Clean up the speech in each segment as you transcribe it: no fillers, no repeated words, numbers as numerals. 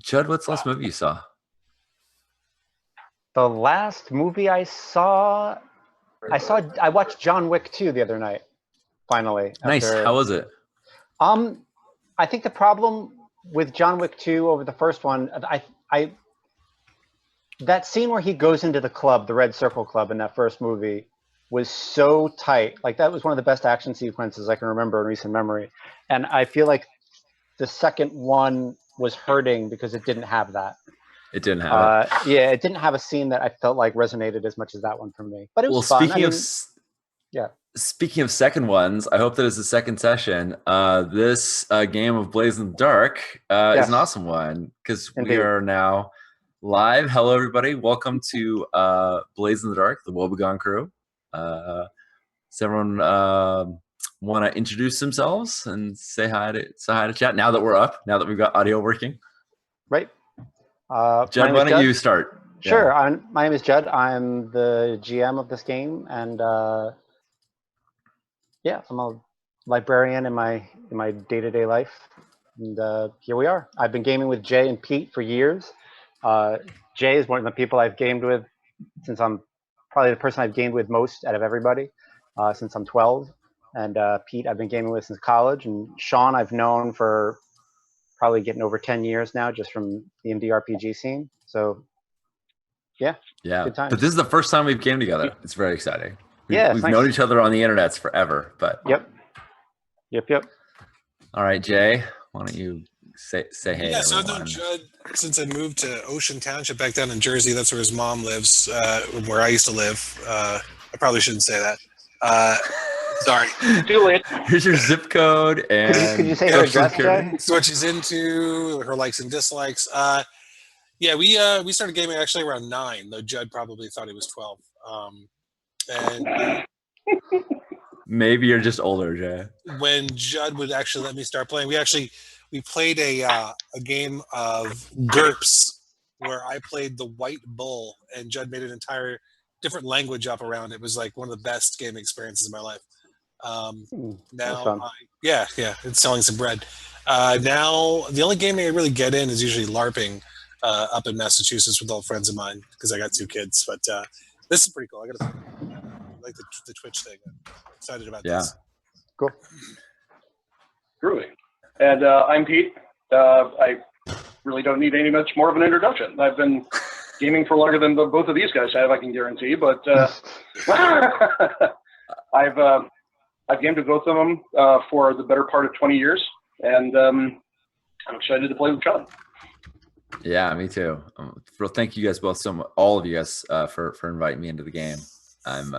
Judd, what's the last movie you saw? The last movie I watched John Wick 2 the other night. Finally, Nice. How was it? I think the problem with John Wick 2 over the first one, that scene where he goes into the club, the Red Circle Club in that first movie, was so tight. Like, that was one of the best action sequences I can remember in recent memory. And I feel like the second one was hurting because it didn't have that. It didn't have it. Yeah, it didn't have a scene that I felt like resonated as much as that one for me. But it was fun. Speaking of second ones, I hope that is the second session. This game of Blaze in the Dark is an awesome one because we are now live. Hello, everybody. Welcome to Blaze in the Dark, the Wobeggong crew. Does everyone want to introduce themselves and say hi to chat now that we're up, now that we've got audio working? Right. Judd, why don't you start? Sure. Yeah. My name is Judd. I'm the GM of this game, and I'm a librarian in my day-to-day life. And here we are. I've been gaming with Jay and Pete for years. Jay is one of the people I've gamed with since I'm probably the person I've gamed with most out of everybody since I'm 12. And Pete I've been gaming with since college. And Sean I've known for probably getting over 10 years now, just from the indie RPG scene. So, yeah. Good times. But this is the first time we've gamed together. It's very exciting. We've nice. known each other on the internets forever, but Yep. All right, Jay, why don't you say hey? Yeah, so I've known Judd since I moved to Ocean Township back down in Jersey. That's where his mom lives, where I used to live. I probably shouldn't say that. Sorry. Too late. Here's your zip code and could you say her address, Jay? So what she's into, her likes and dislikes. We started gaming actually around 9, though Judd probably thought he was 12. And maybe you're just older, Jay. When Judd would actually let me start playing, we played a game of GURPS where I played the White Bull and Judd made an entire different language up around it. It was like one of the best gaming experiences of my life. Now, it's selling some bread. Now, the only gaming I really get in is usually LARPing up in Massachusetts with old friends of mine because I got 2 kids. But this is pretty cool. I like the Twitch thing. I'm excited about this. Cool. Truly. And I'm Pete. I really don't need any much more of an introduction. I've been gaming for longer than both of these guys have, I can guarantee. But I've gamed with both of them for the better part of 20 years, and I'm excited to play with John. Yeah, me too. Thank you guys both so much, all of you guys, for inviting me into the game. I'm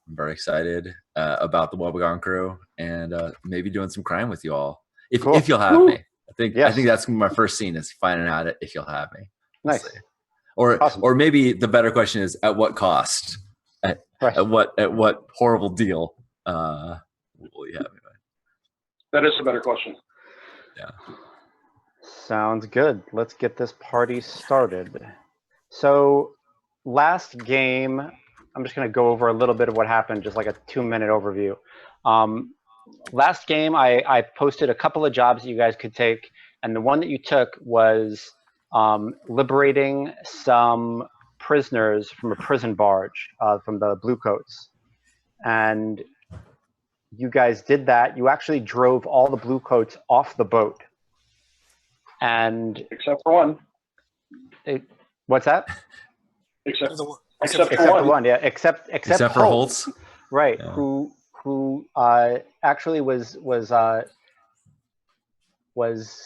very excited about the Wobeggong crew and maybe doing some crime with you all if you'll have me. I think that's my first scene is finding out if you'll have me. Nice. Or maybe the better question is at what cost? At what horrible deal will you have me? That is a better question. Yeah. Sounds good. Let's get this party started. So last game, I'm just going to go over a little bit of what happened, just like a 2-minute overview. Last game, I posted a couple of jobs that you guys could take, and the one that you took was liberating some prisoners from a prison barge from the Bluecoats. And you guys did that. You actually drove all the Bluecoats off the boat. And except for one. What's that? Except for one, yeah. Except for Holtz, right? Yeah. Who actually was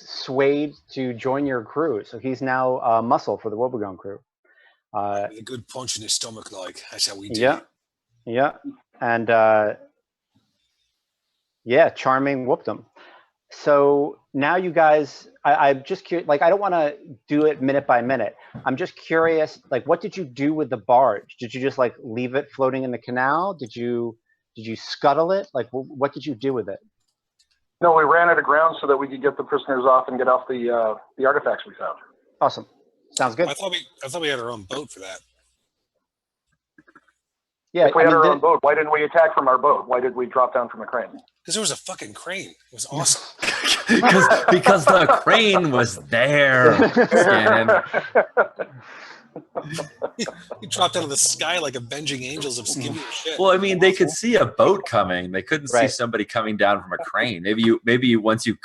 swayed to join your crew, so he's now muscle for the Wobeggong crew. A good punch in his stomach, like that's how we do. Yeah, and Charming whooped him. So now you guys, I'm just curious, like, I don't want to do it minute by minute. I'm just curious, like, what did you do with the barge? Did you just like leave it floating in the canal? Did you scuttle it? Like, what did you do with it? No, we ran it aground so that we could get the prisoners off and get off the artifacts we found. Awesome. Sounds good. I thought we had our own boat for that. Yeah, if we had our own boat, why didn't we attack from our boat? Why did we drop down from a crane? Because there was a fucking crane. It was awesome. because the crane was there, Scannon. He dropped out of the sky like avenging angels of give you shit. Well, I mean, they could see a boat coming. They couldn't see somebody coming down from a crane. Maybe once you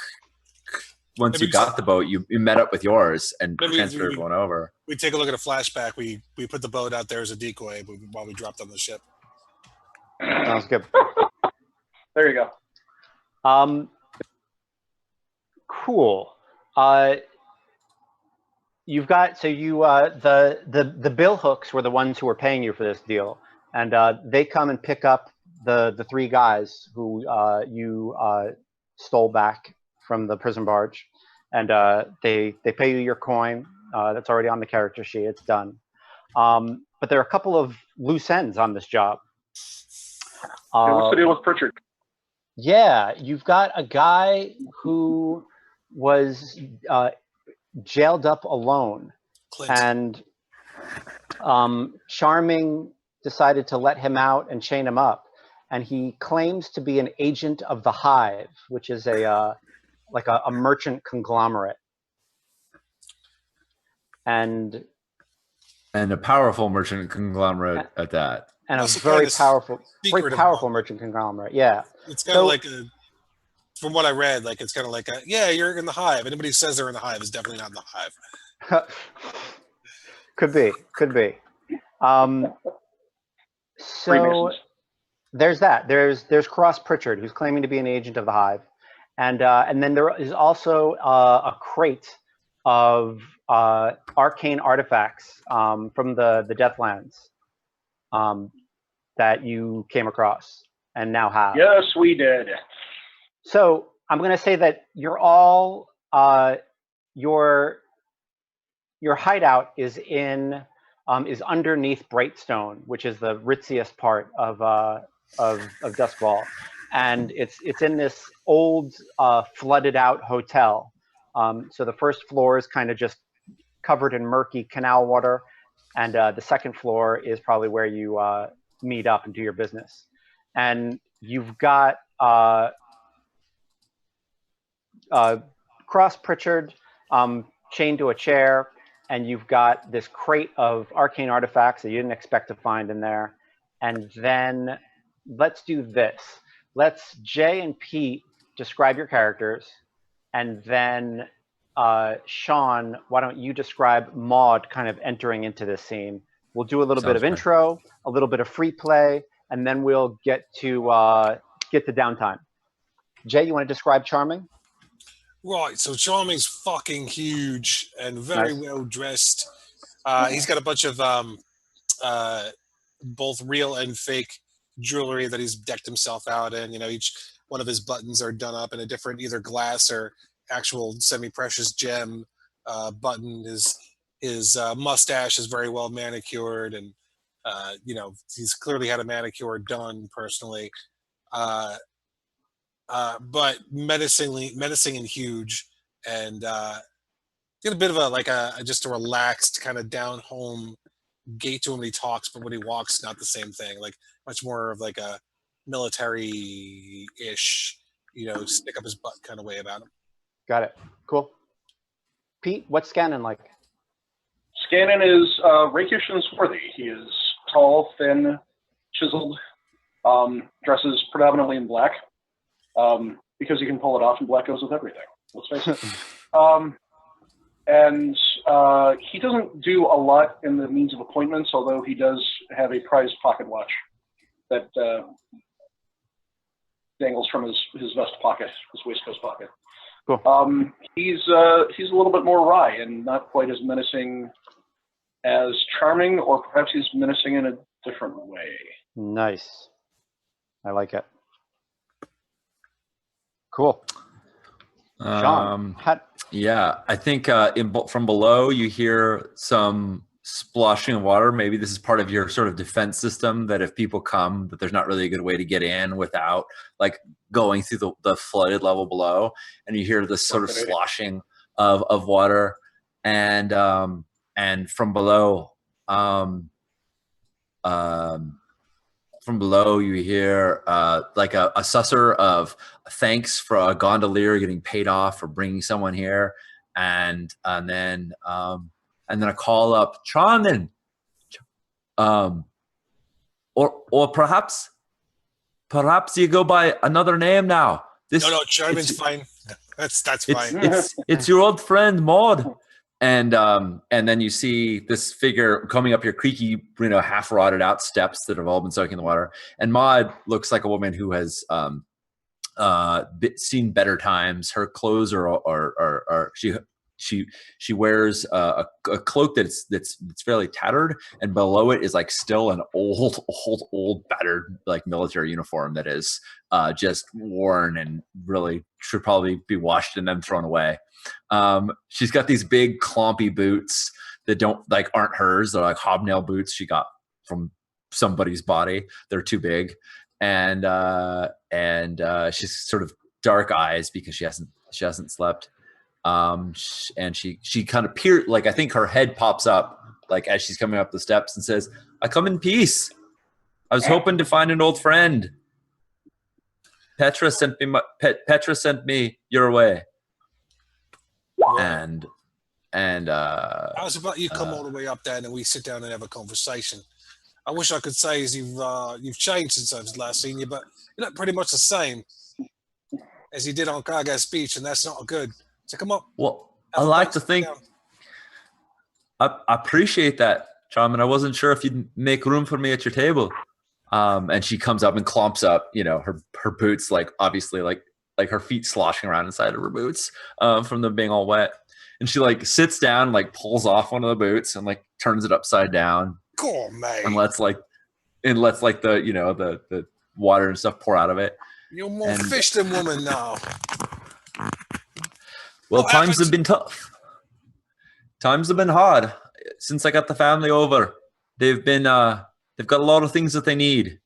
got the boat, you met up with yours and transferred everyone over. We take a look at a flashback. We put the boat out there as a decoy while we dropped on the ship. Sounds good. There you go. Cool. You've got the Billhooks were the ones who were paying you for this deal, and they come and pick up the three guys who you stole back from the prison barge, and they pay you your coin. That's already on the character sheet. It's done. But there are a couple of loose ends on this job. What's the deal with Pritchard? Yeah, you've got a guy who was jailed up alone, and Charming decided to let him out and chain him up, and he claims to be an agent of the Hive, which is a merchant conglomerate, and a powerful merchant conglomerate at that, and a very powerful merchant conglomerate. Yeah, it's kind of like from what I read, like it's kind of like you're in the Hive. Anybody who says they're in the Hive is definitely not in the Hive. Could be. So there's that. There's Cross Pritchard, who's claiming to be an agent of the Hive, and then there is also a crate of arcane artifacts from the Deathlands that you came across and now have. Yes, we did. So I'm going to say that you're all your hideout is underneath Brightstone, which is the ritziest part of Duskfall, and it's in this old flooded out hotel. So the first floor is kind of just covered in murky canal water, and the second floor is probably where you meet up and do your business. And you've got Cross Pritchard chained to a chair, and you've got this crate of arcane artifacts that you didn't expect to find in there. And then let's do this. Let's Jay and Pete describe your characters, and then Sean, why don't you describe Maud kind of entering into this scene? We'll do a little bit of intro, a little bit of free play, and then we'll get to Downtime. Jay, you want to describe Charming? Right, so Charming's fucking huge and very well dressed. He's got a bunch of both real and fake jewelry that he's decked himself out in. You know, each one of his buttons are done up in a different either glass or actual semi-precious gem button. His mustache is very well manicured, and you know, he's clearly had a manicure done personally. But menacing and huge, and get a bit of just a relaxed kind of down home gait to him when he talks, but when he walks, not the same thing. Like much more of like a military-ish, you know, stick up his butt kind of way about him. Got it. Cool. Pete, what's Scannon like? Scannon is rakish and swarthy. He is tall, thin, chiseled, dresses predominantly in black. Because you can pull it off, and black goes with everything. Let's face it. And he doesn't do a lot in the means of appointments, although he does have a prized pocket watch that dangles from his vest pocket, his waistcoat pocket. Cool. He's a little bit more wry and not quite as menacing as Charming, or perhaps he's menacing in a different way. Nice. I like it. Cool. Sean, yeah, I think from below you hear some splashing of water. Maybe this is part of your sort of defense system, that if people come, that there's not really a good way to get in without like going through the flooded level below. And you hear this sort of sloshing of water, and from below, from below, you hear like a susser of thanks for a gondolier getting paid off for bringing someone here, and then a call up, Charmin, or perhaps you go by another name now. No, Charmin's fine. That's fine. It's your old friend Maud. And then you see this figure coming up your creaky, half rotted out steps that have all been soaking in the water. And Maud looks like a woman who has seen better times. Her clothes are she wears a cloak that's fairly tattered, and below it is like still an old battered like military uniform that is just worn and really should probably be washed and then thrown away. She's got these big clompy boots that aren't hers. They're like hobnail boots she got from somebody's body. They're too big, and she's sort of dark eyes because she hasn't slept. And she kind of I think her head pops up like as she's coming up the steps and says, "I come in peace. I was hoping to find an old friend. Petra sent me your way." And how's about you come all the way up there and then we sit down and have a conversation? I wish I could say as you've changed since I've last seen you, but you look pretty much the same as you did on Kaga's beach, and that's not good. So come up. Well, I like to think I appreciate that, Charmin. I wasn't sure if you'd make room for me at your table. And she comes up and clomps up, her boots, like obviously like her feet sloshing around inside of her boots from them being all wet. And she like sits down, like pulls off one of the boots and like turns it upside down. Cool, mate. And lets the the water and stuff pour out of it. You're more fish than woman now. Well, times have been tough. Times have been hard since I got the family over. They've got a lot of things that they need,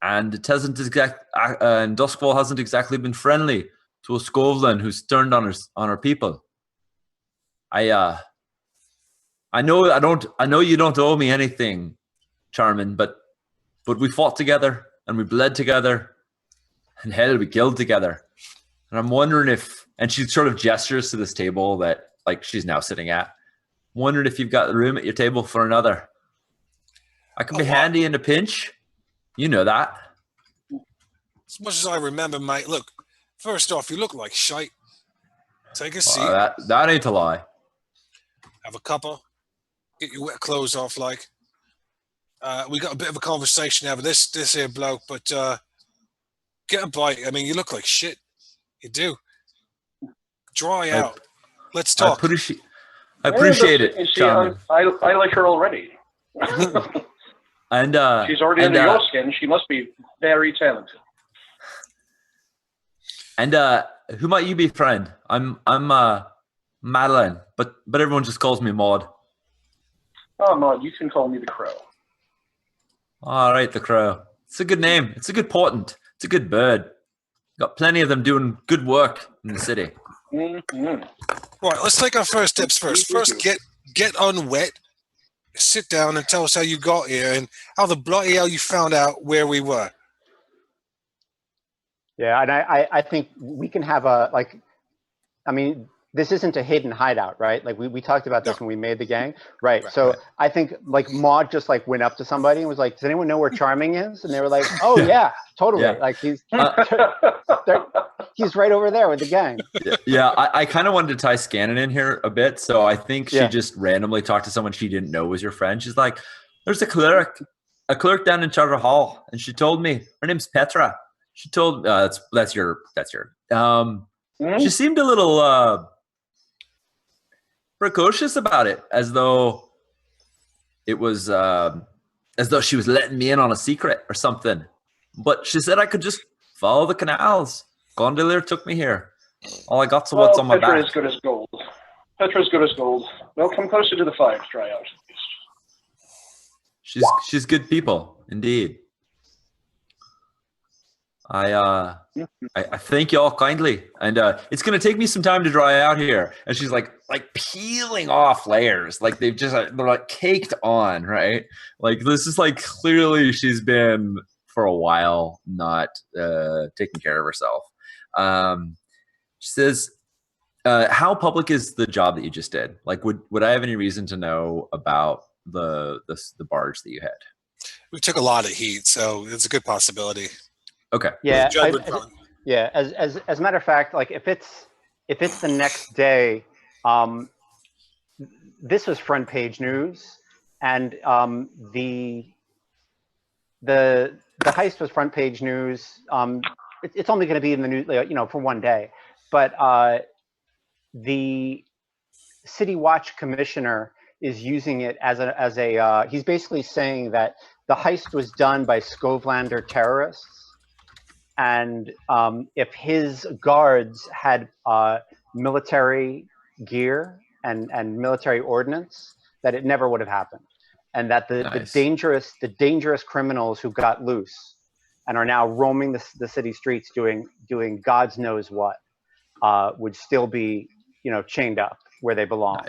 and it hasn't and Duskwall hasn't exactly been friendly to a Skovlin who's turned on our people. I know you don't owe me anything, Charmin, but we fought together and we bled together, and hell, we killed together. And I'm wondering and she sort of gestures to this table that like she's now sitting at. Wondering if you've got room at your table for another. I can be handy in a pinch. You know that. As much as I remember, mate. Look, first off, you look like shite. Take a seat. That ain't a lie. Have a cuppa. Get your wet clothes off, like. We got a bit of a conversation now with this here bloke, but get a bite. I mean, you look like shit. You do. Dry out. Let's talk. I appreciate it. I like her already. And she's already under your skin. She must be very talented. And who might you be, friend? I'm Madeline, but everyone just calls me Maud. Oh, Maud, you can call me the Crow. All right, the Crow. It's a good name. It's a good portent. It's a good bird. Got plenty of them doing good work in the city. Mm-hmm. Right, let's take our first steps first. First, get unwet. Sit down and tell us how you got here and how the bloody hell you found out where we were. Yeah, and I think we can have this isn't a hidden hideout, right? Like we talked about this when we made the gang, right? So I think like Maud just like went up to somebody and was like, "Does anyone know where Charming is?" And they were like, "Oh yeah, totally." Yeah. Like he's right over there with the gang. Yeah, I kind of wanted to tie Scannon in here a bit, so I think she just randomly talked to someone she didn't know was your friend. She's like, "There's a clerk down in Charter Hall, and she told me her name's Petra. She told that's your. She seemed a little precocious about it, as though it was as though she was letting me in on a secret or something. But she said I could just follow the canals. Gondolier took me here. All I got's what's on my back." Petra is good as gold. Petra's good as gold. Well, come closer to the fire to dry out. She's good people, indeed. I thank you all kindly, and it's gonna take me some time to dry out here. And she's like peeling off layers, like they're like caked on, right? Like this is like clearly she's been for a while not taking care of herself. She says, how public is the job that you just did? Like, would I have any reason to know about the barge that you had? We took a lot of heat, so it's a good possibility. Okay. Yeah. Yeah. As a matter of fact, like if it's the next day, this was front page news, and the heist was front page news. It's only going to be in the news, for one day, but the City Watch commissioner is using it as a he's basically saying that the heist was done by Skovlander terrorists, and if his guards had military gear and military ordnance, that it never would have happened, and that the dangerous criminals who got loose and are now roaming the city streets doing God's knows what would still be chained up where they belong.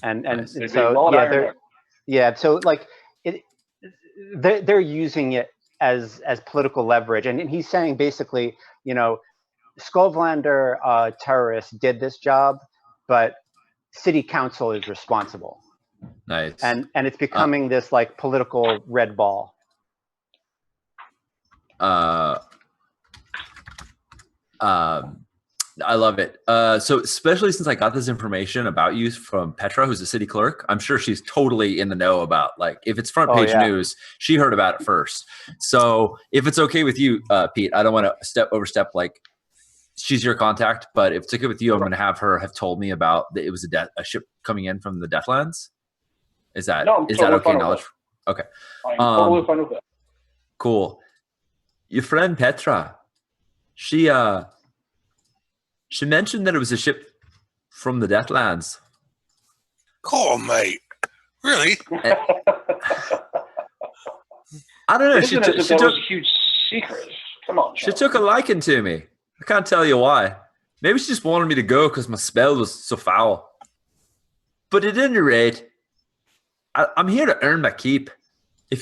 And so so like they're using it as political leverage, and he's saying basically, Skovlander terrorists did this job, but city council is responsible. Nice. And it's becoming this like political red ball. I love it. So especially since I got this information about you from Petra, who's a city clerk, I'm sure she's totally in the know about, like, if it's front page news, she heard about it first. So if it's okay with you, Pete, I don't want to overstep, like, she's your contact, but if it's okay with you, I'm going to have her have told me about that it was a ship coming in from the Deathlands. Is that okay knowledge? Okay. I'm totally fine with that. Cool. Your friend Petra, she mentioned that it was a ship from the Deathlands. Oh, mate. Really? I don't know. It isn't as if that was a huge secret. Come on, She took a liking to me. I can't tell you why. Maybe she just wanted me to go because my spell was so foul. But at any rate, I'm here to earn my keep. If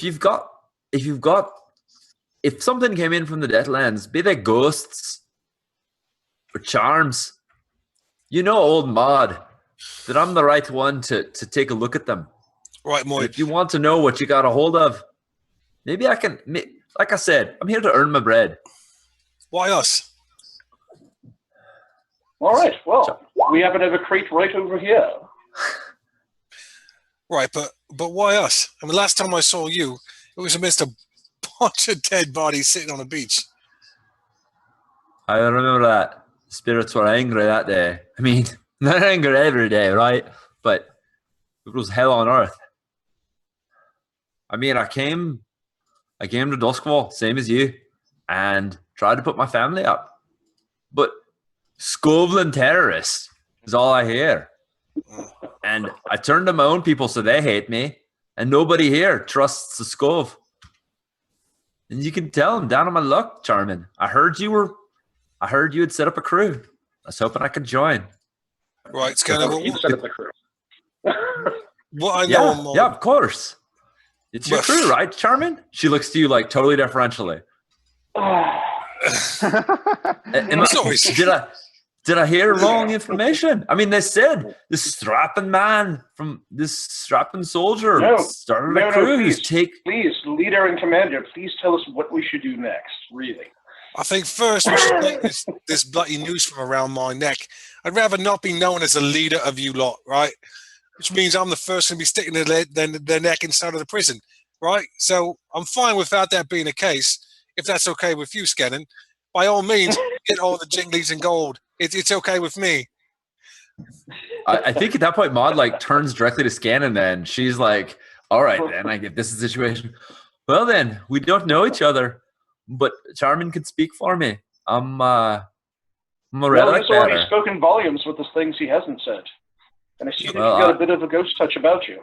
something came in from the Deathlands, be they ghosts or charms, old Maud, that I'm the right one to take a look at them. Right, Moy. If you want to know what you got a hold of, maybe I can. Like I said, I'm here to earn my bread. Why us? All right. Well, we happen to have a crate right over here. Right, but why us? I mean, last time I saw you, it was amidst a bunch of dead bodies sitting on a beach. I remember that. Spirits were angry that day. I mean, they're angry every day, right? But it was hell on earth. I mean, I came to Duskwall, same as you, and tried to put my family up. But Skovland terrorists is all I hear. And I turned to my own people, so they hate me. And nobody here trusts the Skov. And you can tell I'm down on my luck, Charmin. I heard you had set up a crew. I was hoping I could join. Right, it's kind of You set up the crew. What I know. Yeah, of course. It's your crew, right, Charmin? She looks to you like totally deferentially. Did I hear wrong information? I mean, they said this strapping soldier started a crew. Please, leader and commander, please tell us what we should do next, really. I think first we should take this bloody noose from around my neck. I'd rather not be known as a leader of you lot, right? Which means I'm the first to be sticking their neck inside of the prison, right? So I'm fine without that being the case, if that's okay with you, Scannon. By all means, get all the jinglies and gold. It's okay with me. I think at that point, Maud turns directly to Scannon. Then she's like, "All right, then I get this is the situation. Well, then we don't know each other, but Charmin can speak for me. I'm a relic he's already spoken volumes with the things he hasn't said, and I see that you've got a bit of a ghost touch about you."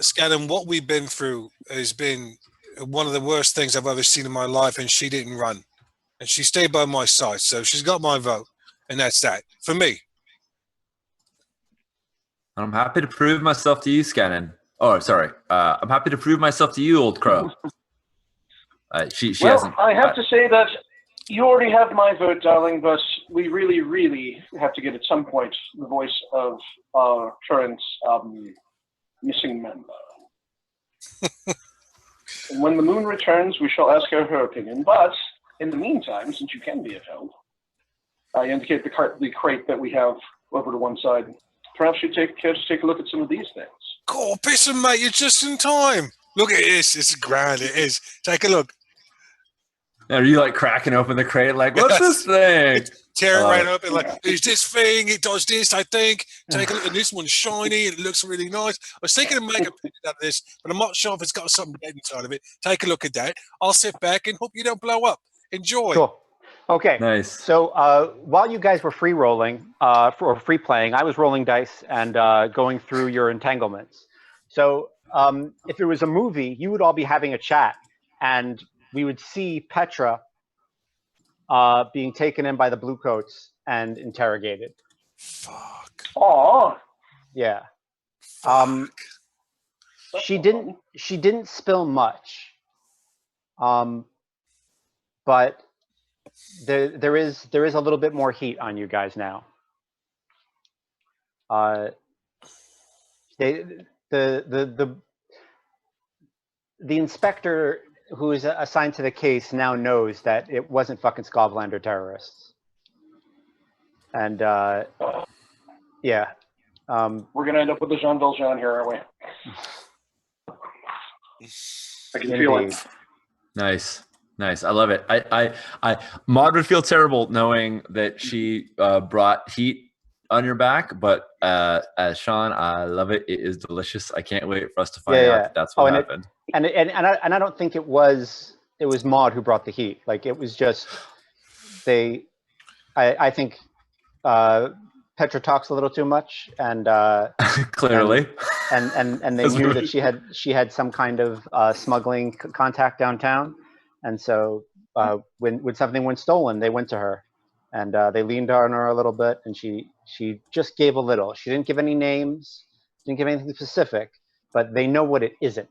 Scannon, what we've been through has been one of the worst things I've ever seen in my life, and she didn't run. And she stayed by my side, so she's got my vote, and that's that for me. I'm happy to prove myself to you, Scannon. Oh, sorry. I'm happy to prove myself to you, Old Crow. She well, hasn't. I have to say that you already have my vote, darling, but we really, really have to get at some point the voice of our current missing member. And when the moon returns, we shall ask her opinion. But in the meantime, since you can be of help, I indicate the crate that we have over to one side. Perhaps you'd care to take a look at some of these things. Cool, pissing, mate. You're just in time. Look at this. It's grand. It is. Take a look. Are you like cracking open the crate? Like, what's this thing? Tear it right open. Like, is this thing? It does this, I think. Take a look at this one's shiny. It looks really nice. I was thinking of making a picture out of this, but I'm not sure if it's got something dead inside of it. Take a look at that. I'll sit back and hope you don't blow up. Enjoy. Cool. Okay. Nice. So while you guys were free rolling or free playing, I was rolling dice and going through your entanglements. So if it was a movie, you would all be having a chat, and we would see Petra being taken in by the Bluecoats and interrogated. Fuck. Aww. Yeah. Fuck. She didn't spill much. But there is a little bit more heat on you guys now. The inspector who is assigned to the case now knows that it wasn't fucking Scovlander terrorists. And yeah. We're going to end up with the Jean Valjean here, aren't we? I can feel it. Nice. I love it. Maud would feel terrible knowing that she brought heat on your back, but as Sean, I love it. It is delicious. I can't wait for us to find out that that's what happened. And I don't think it was Maud who brought the heat. Like, it was just I think Petra talks a little too much, and clearly, and they knew that she had some kind of smuggling contact downtown, and so when something went stolen, they went to her, and they leaned on her a little bit, and she just gave a little. She didn't give any names, didn't give anything specific, but they know what it isn't.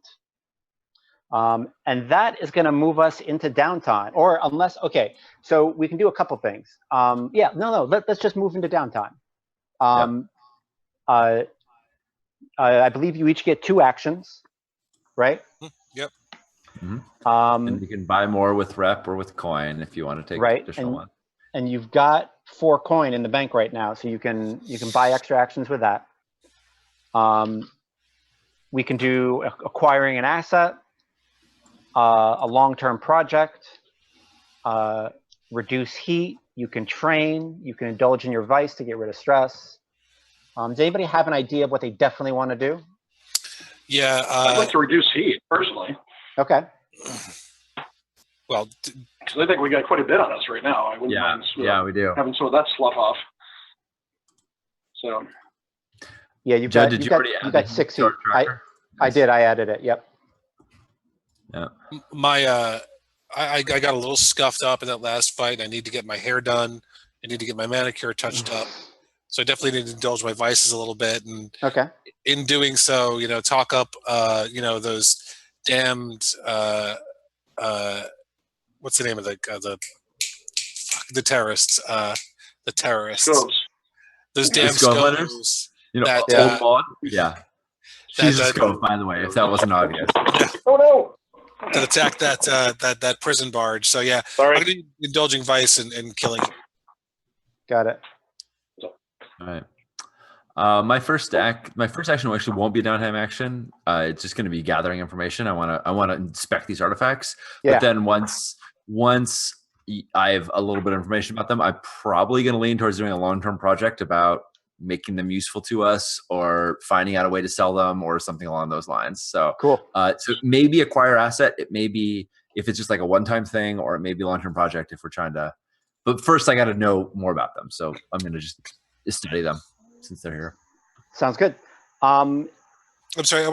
And that is going to move us into downtime, or unless, okay, so we can do a couple things. Let's just move into downtime. I believe you each get 2 actions, right? Yep. Mm-hmm. And you can buy more with rep or with coin if you want to take additional one. And you've got 4 coin in the bank right now, so you can buy extra actions with that. We can do acquiring an asset, a long-term project, reduce heat. You can train. You can indulge in your vice to get rid of stress. Does anybody have an idea of what they definitely want to do? Yeah. I'd like to reduce heat, personally. Okay. Well, because I think we got quite a bit on us right now. I wouldn't mind we do. having some of that slough off. So. Yeah, you got 6 heat. I did. I added it. Yep. Yeah. I got a little scuffed up in that last fight. I need to get my hair done. I need to get my manicure touched up. So I definitely need to indulge my vices a little bit. And in doing so, talk up, those damned, what's the name of the terrorists? The terrorists. Scopes. Those damn scopes. Yeah. She's a scope, by the way, if that wasn't obvious. Yeah. Oh no! That attacked that prison barge. So yeah, sorry. I'm gonna be indulging vice and killing him. Got it. All right. My first action actually won't be a downtime action. It's just going to be gathering information. I want to inspect these artifacts. Yeah. But then once I have a little bit of information about them, I'm probably going to lean towards doing a long-term project about making them useful to us or finding out a way to sell them or something along those lines. So cool. So maybe acquire asset. It may be if it's just like a one-time thing, or it may be a long-term project if we're trying to. But first, I got to know more about them. So I'm going to just study them since they're here. Sounds good. I'm sorry. I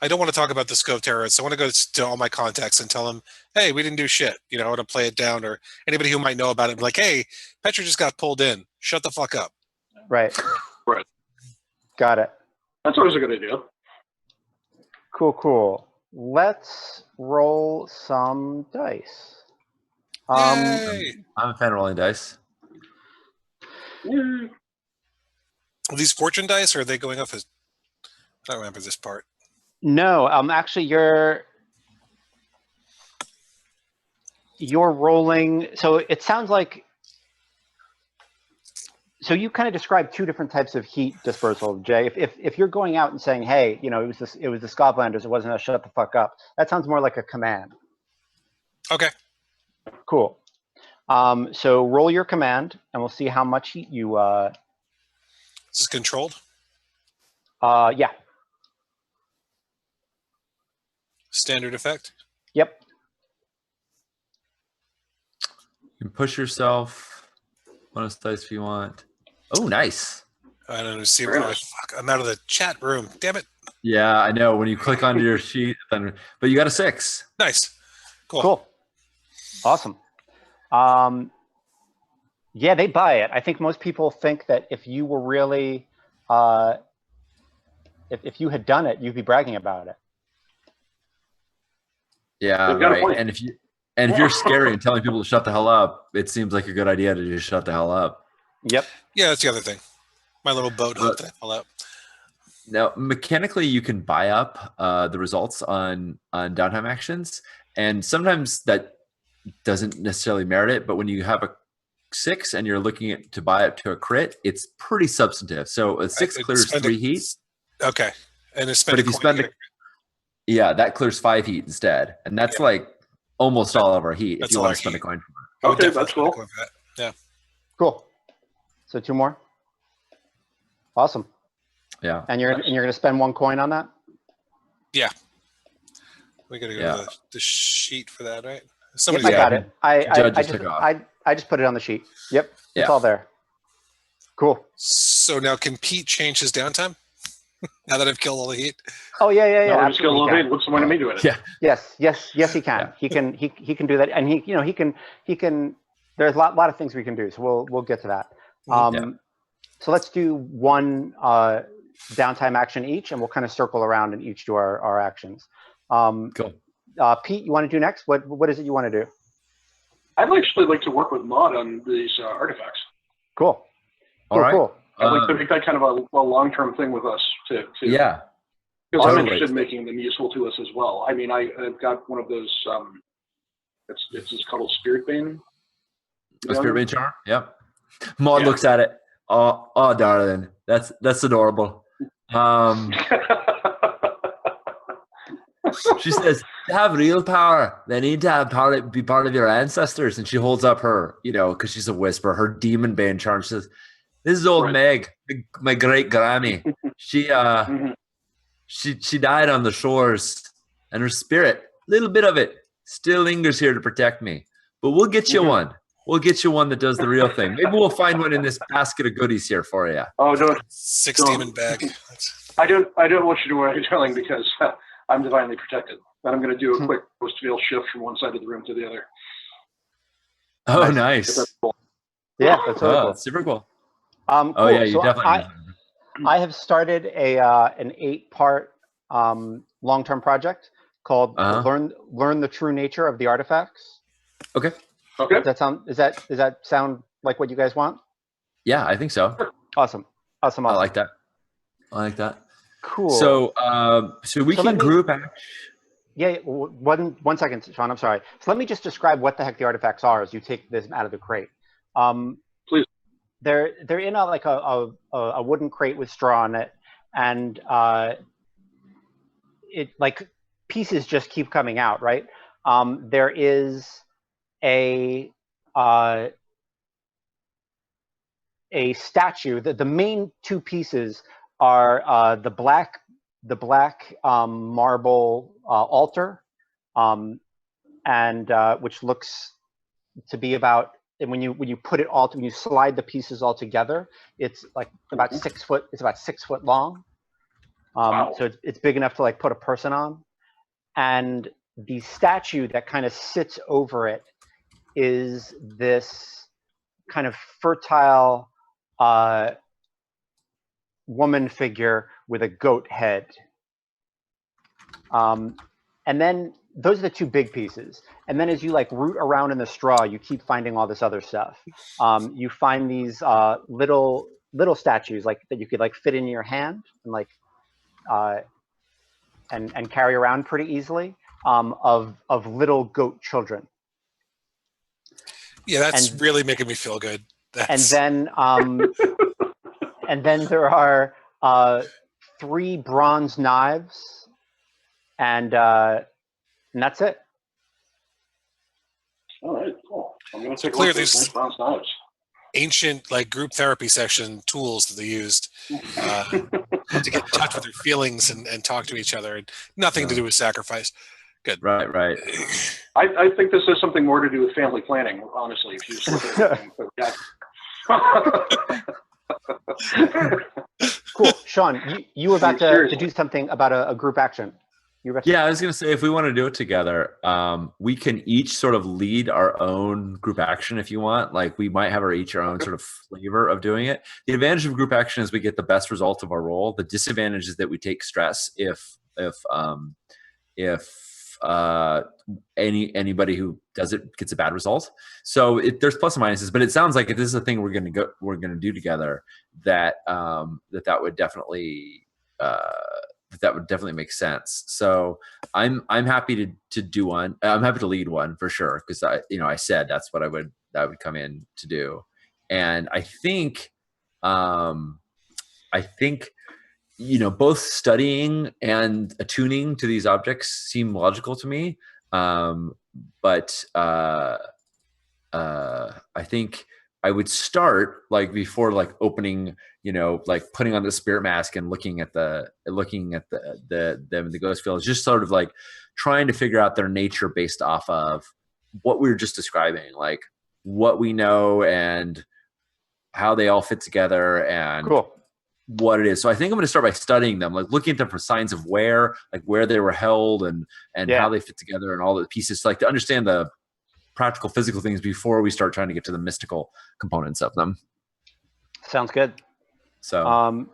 don't want to talk about the scope terrorists. I want to go to all my contacts and tell them, hey, we didn't do shit. I want to play it down, or anybody who might know about it, like, hey, Petra just got pulled in. Shut the fuck up. Right. Right. Got it. That's always a good idea. Cool. let's roll some dice. Yay! I'm a fan of rolling dice. Are these fortune dice, or are they going off as? I don't remember this part. No, actually, you're rolling. So it sounds like. So you kind of described two different types of heat dispersal, Jay. If you're going out and saying, "Hey, you know, it was the Scotlanders. It wasn't a shut the fuck up." That sounds more like a command. Okay. Cool. So roll your command, and we'll see how much heat you. Is this controlled? Yeah. Standard effect? Yep. You can push yourself. Bonus dice if you want. Oh, nice. I don't know. See, fuck, I'm out of the chat room. Damn it. Yeah, I know. When you click onto your sheet, but you got a 6. Nice. Cool. Cool. Awesome. Yeah, they buy it. I think most people think that if you were really, if you had done it, you'd be bragging about it. Yeah, right. And if you're scary and telling people to shut the hell up, it seems like a good idea to just shut the hell up. Yep. Yeah, that's the other thing. My little boat hooked that fell out. Now, mechanically, you can buy up the results on downtime actions, and sometimes that doesn't necessarily merit it. But when you have a 6 and you're looking to buy it to a crit, it's pretty substantive. So a 6 clears 3 heat. Okay, and but if you spend yeah, that clears 5 heat instead, and that's like almost all of our heat. If you want to spend a coin for it. Okay, that's cool. Yeah, cool. So 2 more. Awesome. Yeah. And you're gonna spend 1 coin on that? Yeah. We gotta go to the sheet for that, right? Yep, I got it. I just put it on the sheet. Yep. It's all there. Cool. So now can Pete change his downtime? Now that I've killed all the heat? Oh yeah. Now he's killed all the heat. What's the point of me doing it? Yeah. Yes, he can. Yeah. He can do that, and he can. There's a lot of things we can do. So we'll get to that. So let's do 1 downtime action each, and we'll kind of circle around and each do our actions. Cool. Pete, you want to do next? What is it you want to do? I'd actually like to work with Maud on these artifacts. Cool. All right. Cool. I'd like to make that kind of a long-term thing with us too. Yeah. Because I'm interested in making them useful to us as well. I mean, I've got one of those. It's called Spirit Bane. A Spirit Bane charm. Yep. Maud looks at it. Oh, darling, that's adorable. She says, to have real power, they need to have power, be part of your ancestors. And she holds up her, because she's a whisper, her demon bane charm. She says, this is old Meg, my great Grammy. She she died on the shores, and her spirit, little bit of it, still lingers here to protect me. But we'll get you one. We'll get you one that does the real thing. Maybe we'll find one in this basket of goodies here for you. Oh, don't. 6 demon bag. I don't want you to worry, darling, because I'm divinely protected. And I'm going to do a quick post-veil shift from one side of the room to the other. Oh, nice. That's cool. Yeah, that's really cool. That's super cool. Cool. Oh yeah, you so definitely. I have started an 8-part long-term project called "Learn the True Nature of the Artifacts." Okay. Okay. Does that sound like what you guys want? Yeah, I think so. Awesome. I like that. Cool. So we can group action. Yeah. One second, Sean. I'm sorry. So let me just describe what the heck the artifacts are as you take this out of the crate. Please. They're in a wooden crate with straw on it, and it like pieces just keep coming out. Right. There is a statue. The main 2 pieces are the black marble altar, and which looks to be about. And when you put it all, when you slide the pieces all together, it's like about 6 foot. It's about 6 foot long. Wow. So it's big enough to like put a person on. And the statue that kind of sits over it is this kind of fertile woman figure with a goat head. and then those are the two big pieces. And then as you like root around in the straw, you keep finding all this other stuff. You find these little statues like that you could like fit in your hand and like and carry around pretty easily of little goat children. Yeah, that's really making me feel good. And then there are 3 bronze knives, and that's it. All right, cool. I'm going to take clear a look at these these bronze knives. Ancient like group therapy session tools that they used to get in touch with their feelings and talk to each other. And nothing to do with sacrifice. Good. Right. I think this has something more to do with family planning, honestly. If you just look at it. Cool. Sean, you were about to do something about a group action. Yeah, I was going to say, if we want to do it together, we can each sort of lead our own group action if you want. Like, we might have our own sort of flavor of doing it. The advantage of group action is we get the best result of our roll. The disadvantage is that we take stress if anybody who does it gets a bad result. So there's plus and minuses, but it sounds like if this is a thing we're going to do together, that would definitely make sense. So I'm happy to do one. I'm happy to lead one for sure, because I said that's what I would come in to do. And I think both studying and attuning to these objects seem logical to me. But I think I would start like before like opening, like putting on the spirit mask and looking at the ghost fields, just sort of like trying to figure out their nature based off of what we were just describing, like what we know and how they all fit together and what it is. So I think I'm going to start by studying them, like looking at them for signs of where they were held and how they fit together and all the pieces, like to understand the practical physical things before we start trying to get to the mystical components of them. Sounds good. So I'm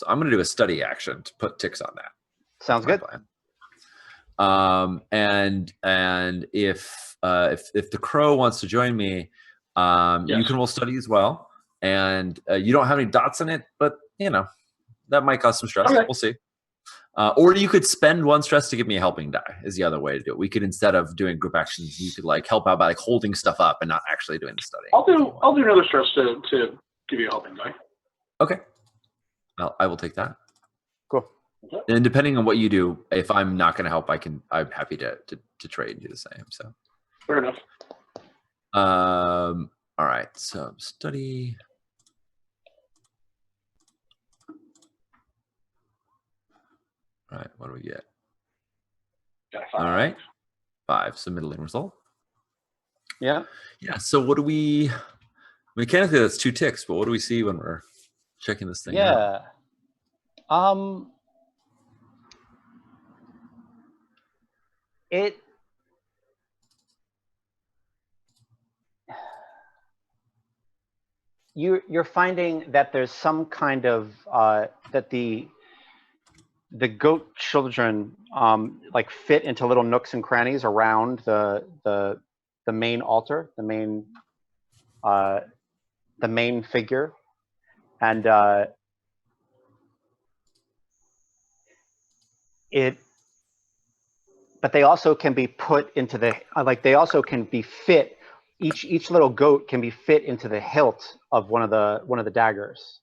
going to do a study action to put ticks on that. Sounds good. And if the crow wants to join me, you can roll study as well. And you don't have any dots in it, but that might cause some stress. Okay. We'll see. Or you could spend 1 stress to give me a helping die is the other way to do it. We could, instead of doing group actions, you could like help out by like holding stuff up and not actually doing the study. I'll do another stress to give you a helping die. Okay. I will take that. Cool. Okay. And depending on what you do, if I'm not going to help, I'm happy to trade and do the same. So fair enough. All right. So study. All right, what do we get? All right, 5. So middling result. Yeah. So what do we? Mechanically, that's 2 ticks, but what do we see when we're checking this thing out? You're finding that there's some kind of that the goat children like fit into little nooks and crannies around the main altar, the main figure, and but they also can be put into the they also can be fit. Each little goat can be fit into the hilt of one of the daggers.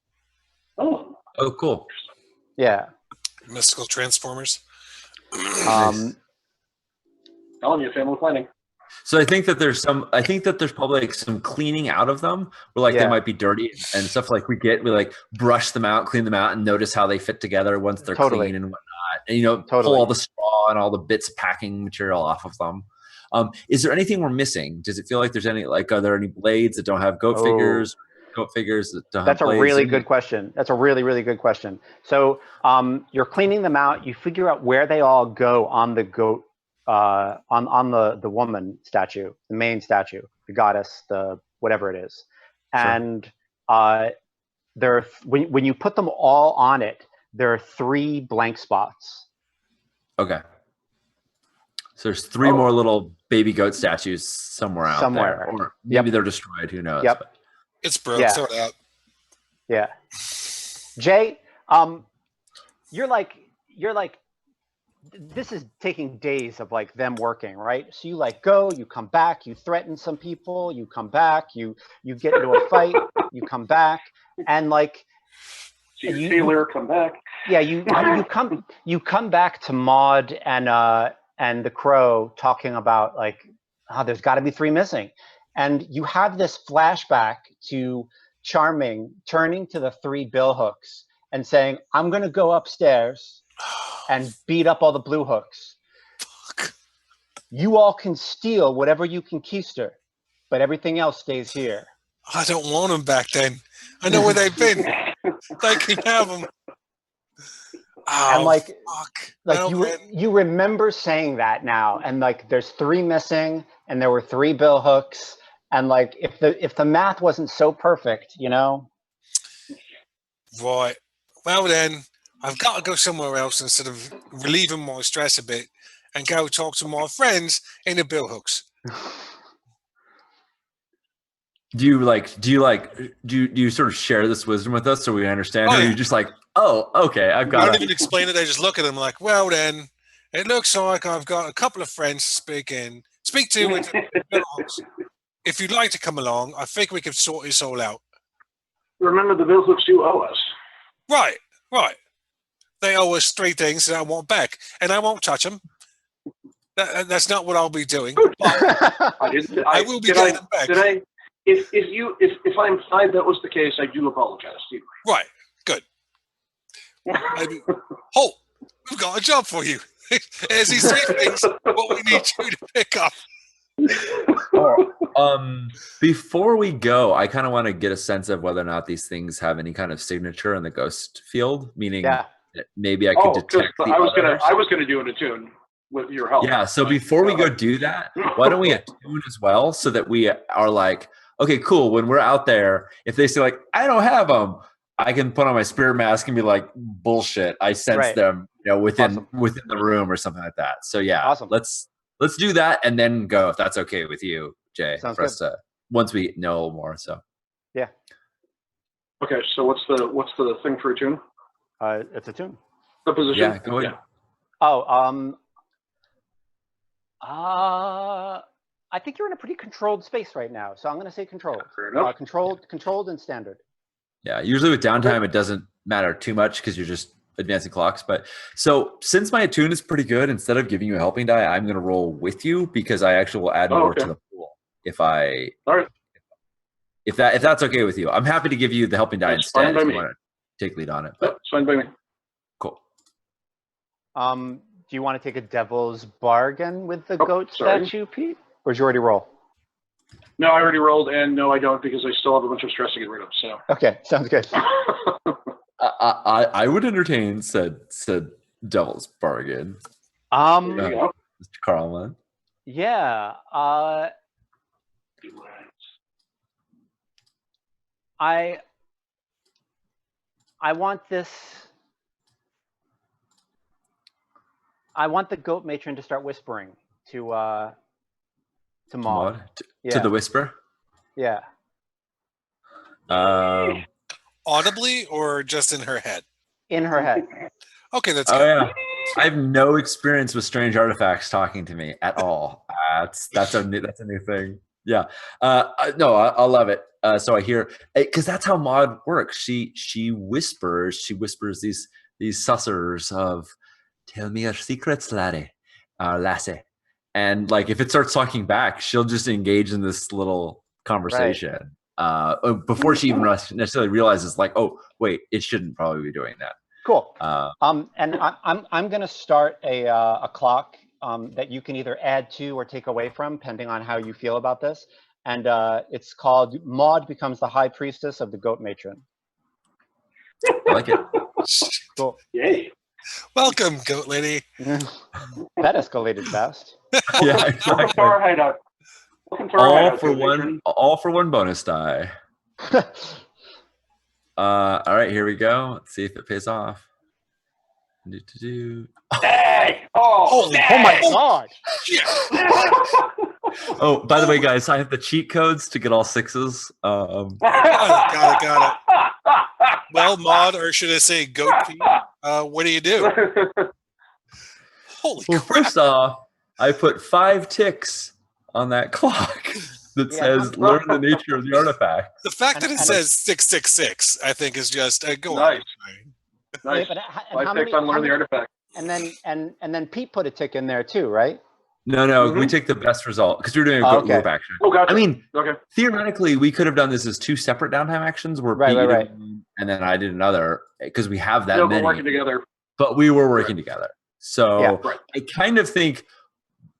Oh, cool. Yeah. Mystical transformers. Telling you, family planning. So I think that there's probably like some cleaning out of them, where like they might be dirty and stuff. Like we like brush them out, clean them out, and notice how they fit together once they're clean and whatnot. And pull all the straw and all the bits of packing material off of them. Is there anything we're missing? Does it feel like there's any are there any blades that don't have goat figures? Goat figures that don't have blades? That's a really good question. That's a really, really good question. So you're cleaning them out. You figure out where they all go on the goat, on the woman statue, the main statue, the goddess, the whatever it is. And when you put them all on it, there are 3 blank spots. Okay. So there's 3 more little baby goat statues somewhere out there, or maybe they're destroyed. Who knows? Yep. But. It's broke. Throw it out. Yeah. Jay, you're like, this is taking days of like them working, right? So you like go, you come back, you threaten some people, you come back, you get into a fight, you come back, and like. So you Taylor, come back. Yeah, you come back to Maud and the Crow talking about like, there's got to be 3 missing, and you have this flashback to Charming turning to the 3 Billhooks and saying, "I'm gonna go upstairs and beat up all the Blue Hooks. You all can steal whatever you can keister, but everything else stays here." I don't want them back then. I know where they've been. They can have them. Oh, and like, fuck. like no, you remember saying that now, and like there's 3 missing, and there were 3 Billhooks, and like if the math wasn't so perfect, you know. Right. Well then, I've got to go somewhere else instead of relieving my stress a bit, and go talk to my friends in the Billhooks. Do you sort of share this wisdom with us so we understand? Or are you just like, oh, okay, I've got. I don't even explain it. I just look at them like, well, then it looks like I've got a couple of friends to speak to with the Billhooks. If you'd like to come along, I think we could sort this all out. Remember, the Billhooks do owe us. Right. They owe us 3 things that I want back, and I won't touch them. That's not what I'll be doing. I will be getting them back. If I'm implied that was the case, I do apologize to you. Right. Good. Oh, we've got a job for you. There's these 3 things what we need you to pick up. Before we go, I kind of want to get a sense of whether or not these things have any kind of signature in the ghost field, meaning that maybe I could detect. I was gonna do an attune with your help. Yeah. So before we go do that, why don't we attune as well, so that we are like, okay, cool. When we're out there, if they say like, I don't have them, I can put on my spirit mask and be like, bullshit. I sense them, within the room or something like that. So yeah, let's do that and then go, if that's okay with you, Jay. Sounds for us to, once we know a little more. So yeah. Okay, so what's the thing for attune? It's attune. The position. Yeah, go ahead. Oh, I think you're in a pretty controlled space right now, so I'm going to say controlled. Fair enough. Controlled and standard. Yeah, usually with downtime, it doesn't matter too much because you're just advancing clocks. But so since my attune is pretty good, instead of giving you a helping die, I'm going to roll with you because I actually will add more to the pool if that's okay with you. I'm happy to give you the helping die instead if you want to take lead on it. But it's fine by me. Cool. Do you want to take a devil's bargain with the goat statue, Pete? Or did you already roll? No, I already rolled, and no, I don't, because I still have a bunch of stress to get rid of. So okay, sounds good. I would entertain said devil's bargain. Mr. Carlman. Yeah. I want this. I want the goat matron to start whispering to Maud. To the whisper? Yeah. Audibly or just in her head? In her head. Okay, that's good. Yeah. I have no experience with strange artifacts talking to me at all. That's a new thing. Yeah. No, I love it. So I hear, because that's how Maud works. She whispers these sussers of, tell me your secrets, laddie, lassie. And like, if it starts talking back, she'll just engage in this little conversation before she even necessarily realizes, like, oh, wait, it shouldn't probably be doing that. Cool. And I'm going to start a clock that you can either add to or take away from, depending on how you feel about this. And it's called Maud becomes the high priestess of the goat matron. I like it. Cool. Yay. Welcome, goat lady. That escalated fast. Yeah, exactly. Welcome to our hideout. All for one bonus die. All right, here we go. Let's see if it pays off. Hey! Oh, Oh my god! Oh, by the way, guys, I have the cheat codes to get all sixes. Got it. Well, Maud, or should I say Goat Pete, what do you do? Holy crap. First off, I put 5 ticks on that clock that says learn the nature of the artifact. The fact that it says 666, I think, is just go nice. on. Nice. Wait, but 5 ticks on learn the artifact. And then Pete put a tick in there too, right? No, we take the best result because we're doing a group action. Oh, gotcha. I mean, okay. Theoretically, we could have done this as 2 separate downtime actions where Pete did one and then I did another because we have that many. Working together. But we were working together. So I kind of think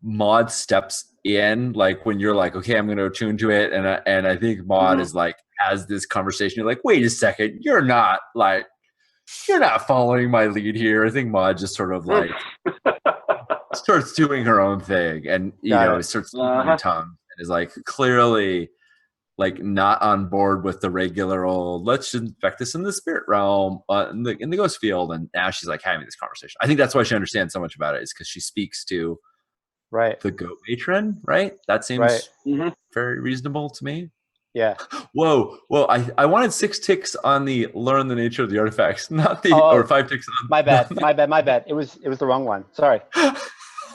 Maud steps in like when you're like, okay, I'm going to attune to it. And I think Maud is like, has this conversation. You're like, wait a second, you're not following my lead here. I think Maud just sort of like starts doing her own thing and, starts using her tongue and is like clearly like not on board with the regular old, let's infect this in the spirit realm in the ghost field. And now she's like having this conversation. I think that's why she understands so much about it is because she speaks to the goat matron, right? That seems very reasonable to me. Yeah. Whoa. I wanted 6 ticks on the learn the nature of the artifacts, not the or 5 ticks on my bad. It was the wrong one. Sorry.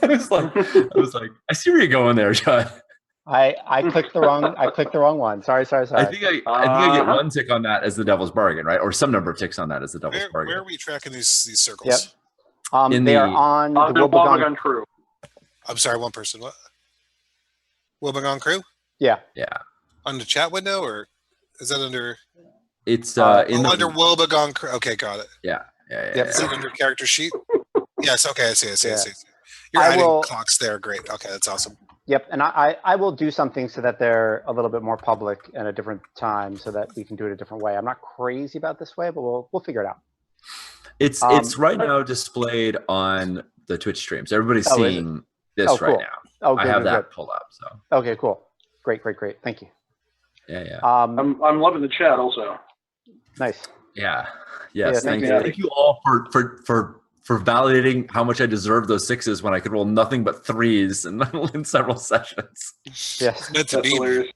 I was like, I see where you're going there, John. I clicked the wrong one. Sorry. I think I get 1 tick on that as the devil's bargain, right? Or some number of ticks on that as the devil's bargain. Where are we tracking these circles? Yep. They are on the Wobeggong crew. I'm sorry, one person. What? Wobeggong crew? Yeah. On the chat window, or is that under? It's under Wobeggong crew. Okay, got it. Yeah. Is it under character sheet? Yes. Okay, I see. You're adding clocks there. Great. Okay, that's awesome. Yep, and I will do something so that they're a little bit more public at a different time, so that we can do it a different way. I'm not crazy about this way, but we'll figure it out. It's right now displayed on the Twitch streams. Everybody's seeing this right now. Oh, good, I have that pulled up. So okay, cool, great. Thank you. Yeah. I'm loving the chat also. Nice. Yeah. Yes. Thank you all for validating how much I deserve those 6s when I could roll nothing but 3s in several sessions. Yes, that's hilarious.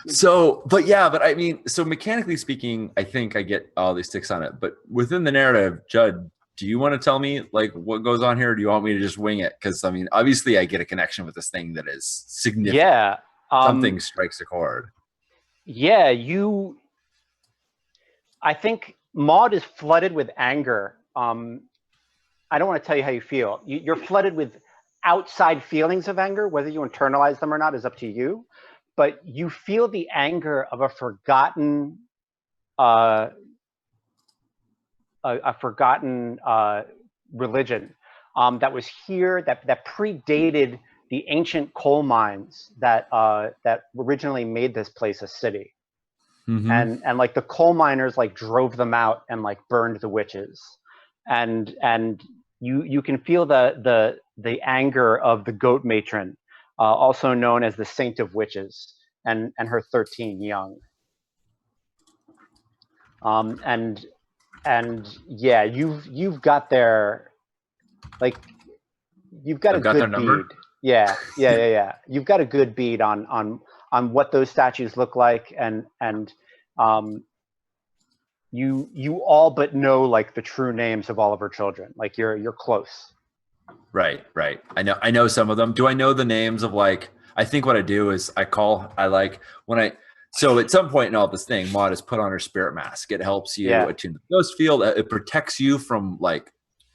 So I mean, so mechanically speaking, I think I get all these ticks on it. But within the narrative, Judd, do you want to tell me like what goes on here? Or do you want me to just wing it? Because I mean, obviously, I get a connection with this thing that is significant. Yeah, something strikes a chord. Yeah, I think Maud is flooded with anger. I don't want to tell you how you feel. You're flooded with outside feelings of anger. Whether you internalize them or not is up to you. But you feel the anger of a forgotten religion that was here, that predated the ancient coal mines that originally made this place a city. And like the coal miners like drove them out and like burned the witches. And you can feel the anger of the goat matron, also known as the Saint of Witches, and her 13 young. And yeah, you've got their you've got a good bead. Yeah. You've got a good bead on what those statues look like, and you all but know like the true names of all of her children. Like you're close. Right. I know some of them. Do I know the names of like? I think what I do is so at some point in all this thing, Maud has put on her spirit mask. It helps you attune the ghost field. It protects you from like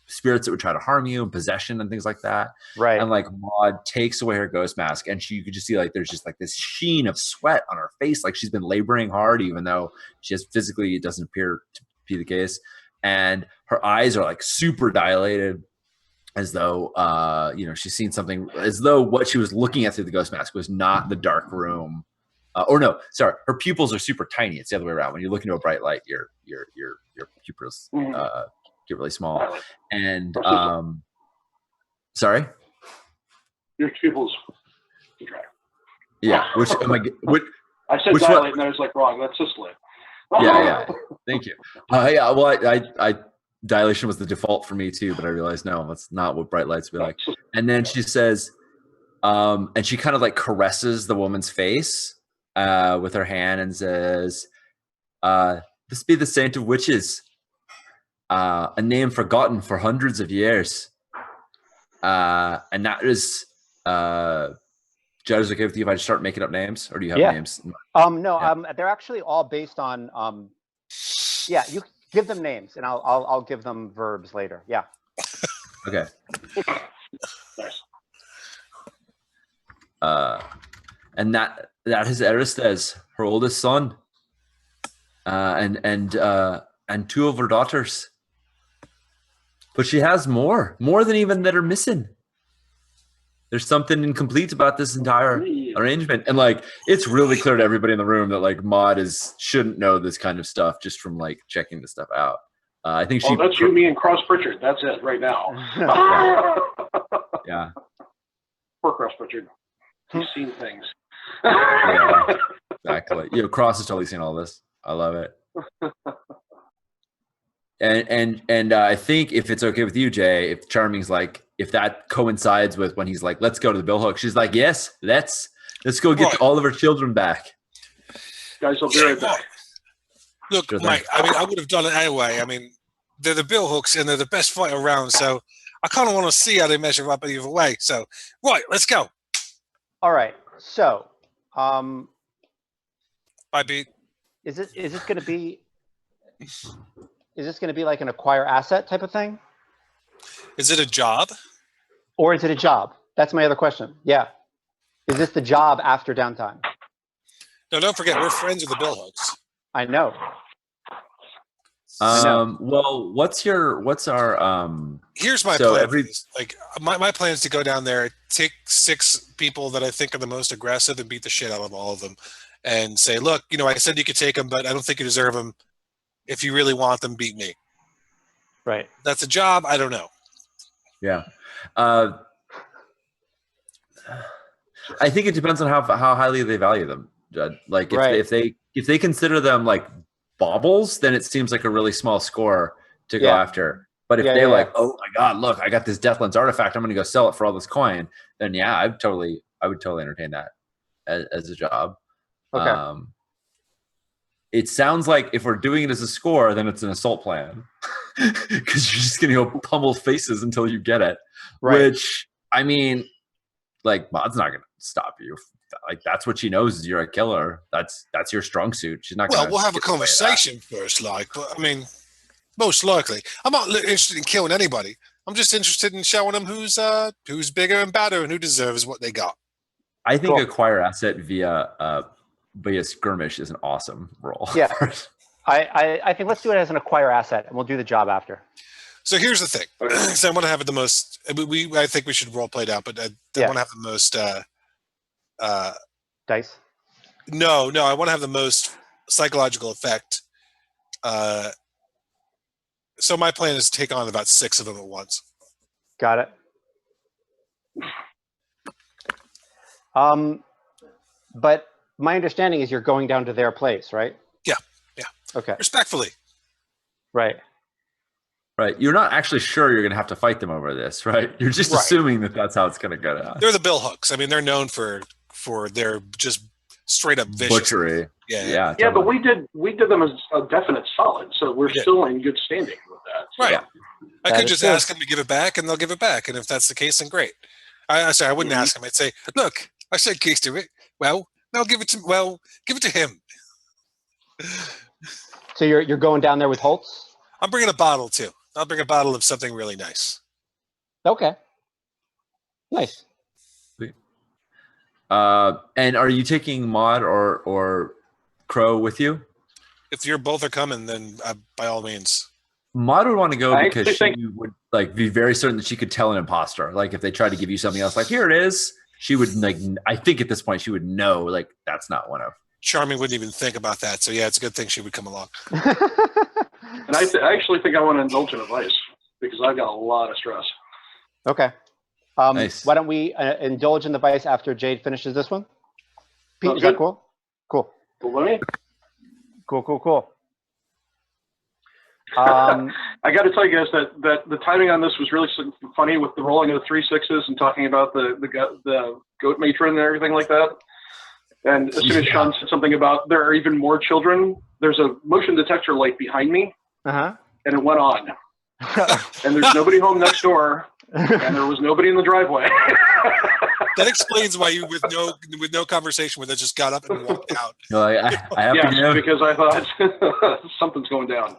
spirits that would try to harm you and possession and things like that. Right. And like Maud takes away her ghost mask, and you could just see like there's just like this sheen of sweat on her face, like she's been laboring hard, even though she has physically it doesn't appear to be the case. And her eyes are like super dilated, as though she's seen something, as though what she was looking at through the ghost mask was not the dark room. Her pupils are super tiny. It's the other way around. When you look into a bright light, your pupils get really small. And sorry, your pupils. Yeah. Which am I? I said dilate, and I was like wrong. That's cystulate. Yeah. Thank you. Well, dilation was the default for me too, but I realized no, that's not what bright lights be like. And then she says, and she kind of like caresses the woman's face with her hand and says, "This be the saint of witches, a name forgotten for hundreds of years." And that is, Judge, is it okay with you if I start making up names, or do you have names? No, they're actually all based on. Yeah, you give them names, and I'll give them verbs later. Yeah. Okay. Nice. And that is Aristes, her oldest son, and two of her daughters. But she has more than even that are missing. There's something incomplete about this entire arrangement, and like it's really clear to everybody in the room that like Maud shouldn't know this kind of stuff just from like checking this stuff out. I think she. Oh, that's you, me, and Cross Pritchard. That's it right now. Yeah. Poor Cross Pritchard. He's seen things. Yeah, exactly. Cross has totally seen all this. I love it. And I think if it's okay with you, Jay, if Charming's like, if that coincides with when he's like, let's go to the Billhooks, she's like, yes, let's go get all of our children back. Guys, I'll be right back. Look, sure, Mike, I mean, I would have done it anyway. I mean, they're the Billhooks and they're the best fight around, so I kind of want to see how they measure up either way. So, right, let's go. All right. So, bye, Pete. Is this going to be? Is this going to be like an acquire asset type of thing? Is it a job? Or is it a job? That's my other question. Yeah. Is this the job after downtime? No, don't forget, we're friends with the Billhooks. I know. Well, what's our here's my plan. Like my plan is to go down there, take 6 people that I think are the most aggressive and beat the shit out of all of them and say, look, I said you could take them, but I don't think you deserve them. If you really want them, beat me. Right. That's a job. I don't know. Yeah. I think it depends on how highly they value them, Judd. Like if they consider them like baubles, then it seems like a really small score to go after. But if they're like, oh my God, look, I got this Deathlance artifact, I'm going to go sell it for all this coin, then yeah, I would totally entertain that as a job. Okay. It sounds like if we're doing it as a score, then it's an assault plan because you're just going to go pummel faces until you get it. Right. Which, I mean, like, Maud's not going to stop you. Like, that's what she knows is you're a killer. That's your strong suit. She's not going to. Well, we'll have a conversation first, like, but I mean, most likely. I'm not interested in killing anybody. I'm just interested in showing them who's bigger and badder and who deserves what they got. I think acquire asset via skirmish is an awesome role. Yeah, I think let's do it as an acquire asset, and we'll do the job after. So here's the thing. So I want to have the most. I think we should role play it out, but I want to have the most. Dice. No, I want to have the most psychological effect. So my plan is to take on about 6 of them at once. Got it. But my understanding is you're going down to their place, right? Yeah. Okay. Respectfully. Right. You're not actually sure you're going to have to fight them over this, right? You're just assuming that that's how it's going to go down. They're the Billhooks. I mean, they're known for their just straight up vicious butchery. Yeah. Yeah, but we did them as a definite solid, so we're still in good standing with that. So. Right. I could just ask them to give it back, and they'll give it back. And if that's the case, then great. I wouldn't ask them. I'd say, look, I said case to it. Well, now give it to him. So you're going down there with Holtz? I'm bringing a bottle too. I'll bring a bottle of something really nice. Okay. Nice. Sweet. And are you taking Maud or Crow with you? If you're both are coming, then by all means. Maud would want to go because she would like be very certain that she could tell an imposter. Like if they tried to give you something else, like here it is, she would like. I think at this point she would know like that's not one of. Charming wouldn't even think about that, so yeah, it's a good thing she would come along. And I actually think I want to indulge in advice because I've got a lot of stress. Okay. Nice. Why don't we indulge in the vice after Jade finishes this one? Pete, is that cool? Cool. Cool. Cool. I got to tell you guys that the timing on this was really funny with the rolling of the 3 6s and talking about the goat matron and everything like that. And as soon as Sean said something about there are even more children, there's a motion detector light behind me, and it went on. And there's nobody home next door, and there was nobody in the driveway. That explains why you, with no conversation with it, just got up and walked out. No, I have to know. Because I thought something's going down.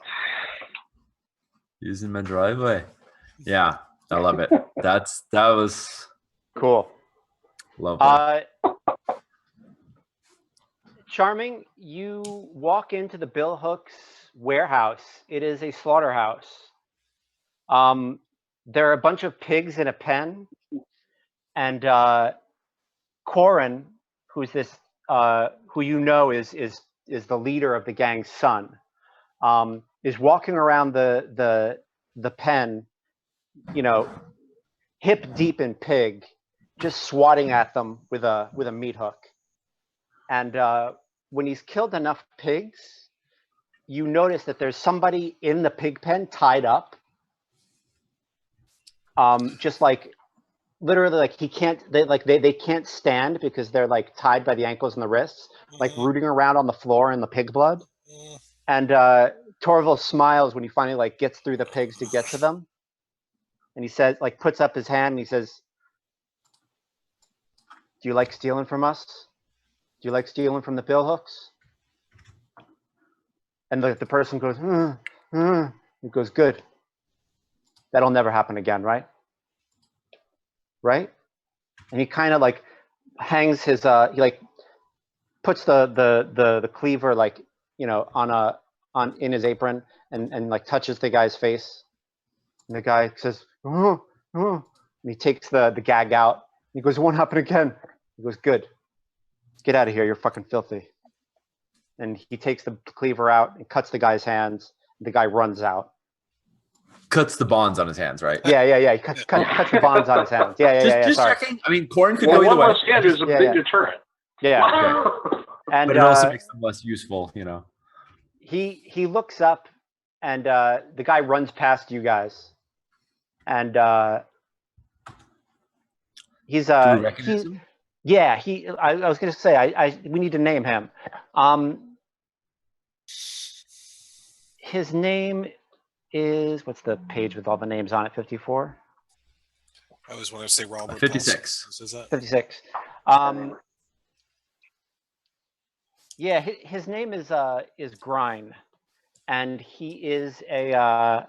Using my driveway. Yeah, I love it. That was cool. Lovely. Charming, you walk into the Billhooks warehouse. It is a slaughterhouse. There are a bunch of pigs in a pen, and Corin, who's this, who you know is the leader of the gang's son, is walking around the pen, you know, hip deep in pig, just swatting at them with a meat hook. And when he's killed enough pigs, you notice that there's somebody in the pig pen tied up. Just like literally, like they can't stand because they're like tied by the ankles and the wrists, like rooting around on the floor in the pig blood. And Torval smiles when he finally like gets through the pigs to get to them. And he says, like, puts up his hand and he says, "Do you like stealing from us? Do you like stealing from the Billhooks?" And the person goes, He goes, "Good. That'll never happen again, right? Right?" And he kind of like hangs his he like puts the cleaver like, you know, on in his apron and like touches the guy's face. And the guy says, and he takes the gag out. He goes, "It won't happen again." He goes, "Good. Get out of here. You're fucking filthy." And he takes the cleaver out and cuts the guy's hands. The guy runs out. Cuts the bonds on his hands, right? Yeah. He cuts the bonds on his hands. Yeah. Just Sorry. checking. I mean, Corin could go either way. One less hand is a big deterrent. Yeah. Okay. And but it also makes them less useful, you know. He looks up, and the guy runs past you guys, and he's Do we recognize him? Yeah. I was gonna say we need to name him. His name is, what's the page with all the names on it? 54. I always want to say Robert. 56. Is that 56? Yeah, his name is Grine, and he's a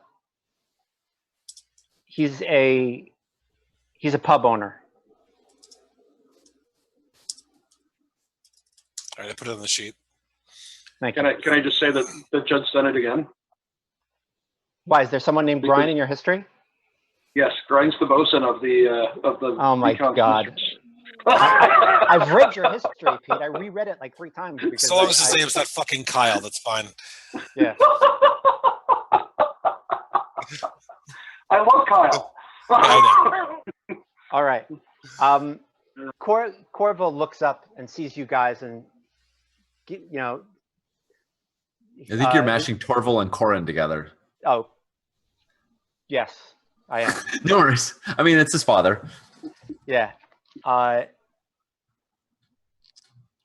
pub owner. All right, I put it on the sheet. Can I just say that Judd's done it again? Why, is there someone named Grine in your history? Yes, Grine's the bosun of the Oh my God. I've read your history, Pete. I reread it like 3 times. So long as his name's not fucking Kyle, that's fine. Yeah. I love Kyle. I know. All right. Corvo looks up and sees you guys, and you know. I think you're mashing Torval and Corin together. Oh. Yes, I am. No worries. I mean, it's his father. Yeah.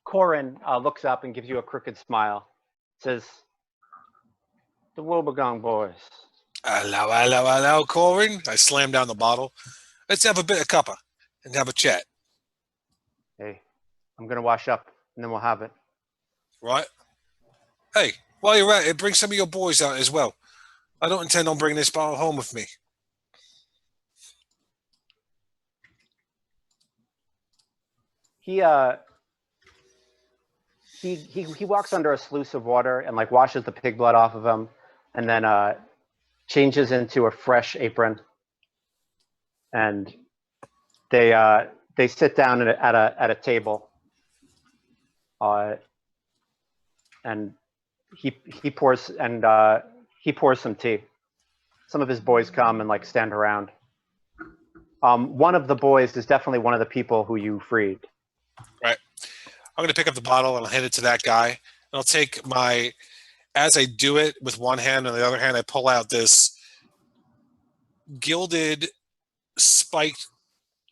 Corin looks up and gives you a crooked smile. Says, "The Wobeggong boys." Hello, Corin. I slam down the bottle. Let's have a bit of cuppa and have a chat. Hey, I'm gonna wash up and then we'll have it. Right? Hey, while you're at it, bring some of your boys out as well. I don't intend on bringing this bottle home with me. He walks under a sluice of water and like washes the pig blood off of him, and then changes into a fresh apron. And they sit down at a table. And he pours some tea. Some of his boys come and like stand around. One of the boys is definitely one of the people who you freed. Right. I'm going to pick up the bottle and I'll hand it to that guy. And I'll take my as I do it with one hand, on the other hand, I pull out this gilded spiked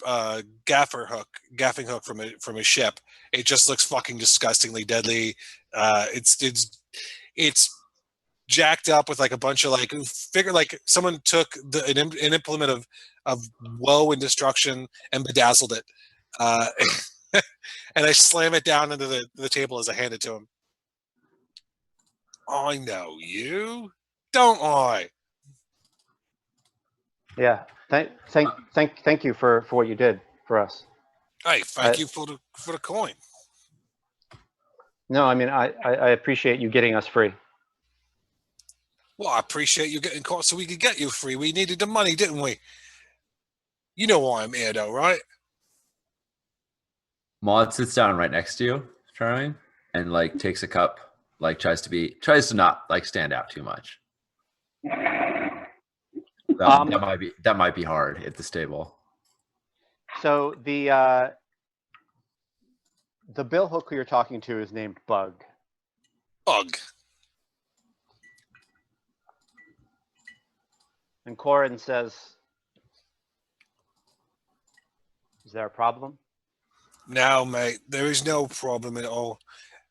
gaffing hook from a ship. It just looks fucking disgustingly deadly. It's jacked up with like a bunch of like someone took an implement of woe and destruction and bedazzled it, and I slam it down into the table as I hand it to him. I know you, don't I? Yeah. Thank you for what you did for us. Hey, thank you for the coin. No, I mean I appreciate you getting us free. Well, I appreciate you getting caught so we could get you free. We needed the money, didn't we? You know why I'm here, though, right? Maud sits down right next to you, Charming, and like takes a cup, like tries to not like stand out too much. That might be hard at this table. So the billhook who you're talking to is named Bug. Bug. And Corin says, "Is there a problem?" No, mate, there is no problem at all.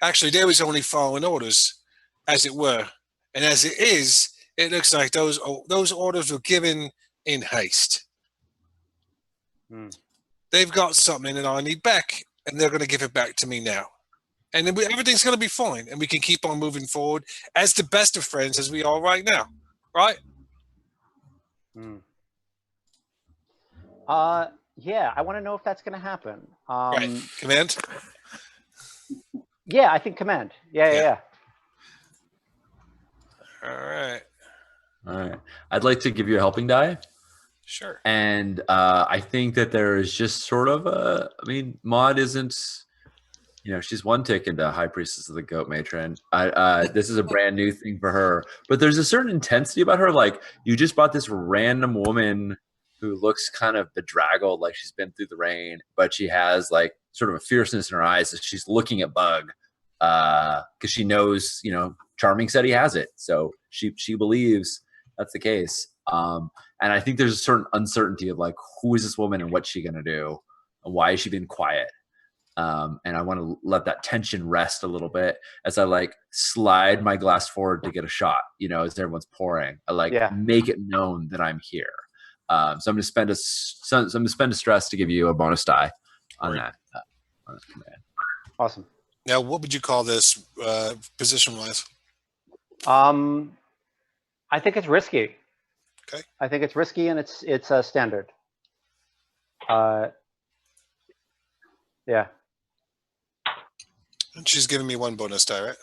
Actually, there was only following orders, as it were. And as it is, it looks like those orders were given in haste. They've got something that I need back, and they're going to give it back to me now. And then everything's going to be fine, and we can keep on moving forward as the best of friends as we are right now. Right? Yeah, I want to know if that's going to happen. Right. Command? Yeah, I think command. Yeah. All right. I'd like to give you a helping die. Sure. And I think that there is just sort of Maud isn't, she's one tick into High Priestess of the Goat Matron. This is a brand new thing for her, but there's a certain intensity about her. Like, you just bought this random woman who looks kind of bedraggled, like she's been through the rain, but she has like sort of a fierceness in her eyes as she's looking at Bug, because she knows, Charming said he has it, so she believes that's the case. And I think there's a certain uncertainty of like, who is this woman and what's she gonna do, and why is she being quiet? And I want to let that tension rest a little bit as I like slide my glass forward to get a shot. As everyone's pouring, I make it known that I'm here. So I'm going to spend a stress to give you a bonus die on that command. Awesome. Now, what would you call this position-wise? I think it's risky. Okay. I think it's risky, and it's standard. Yeah. And she's giving me one bonus die, right?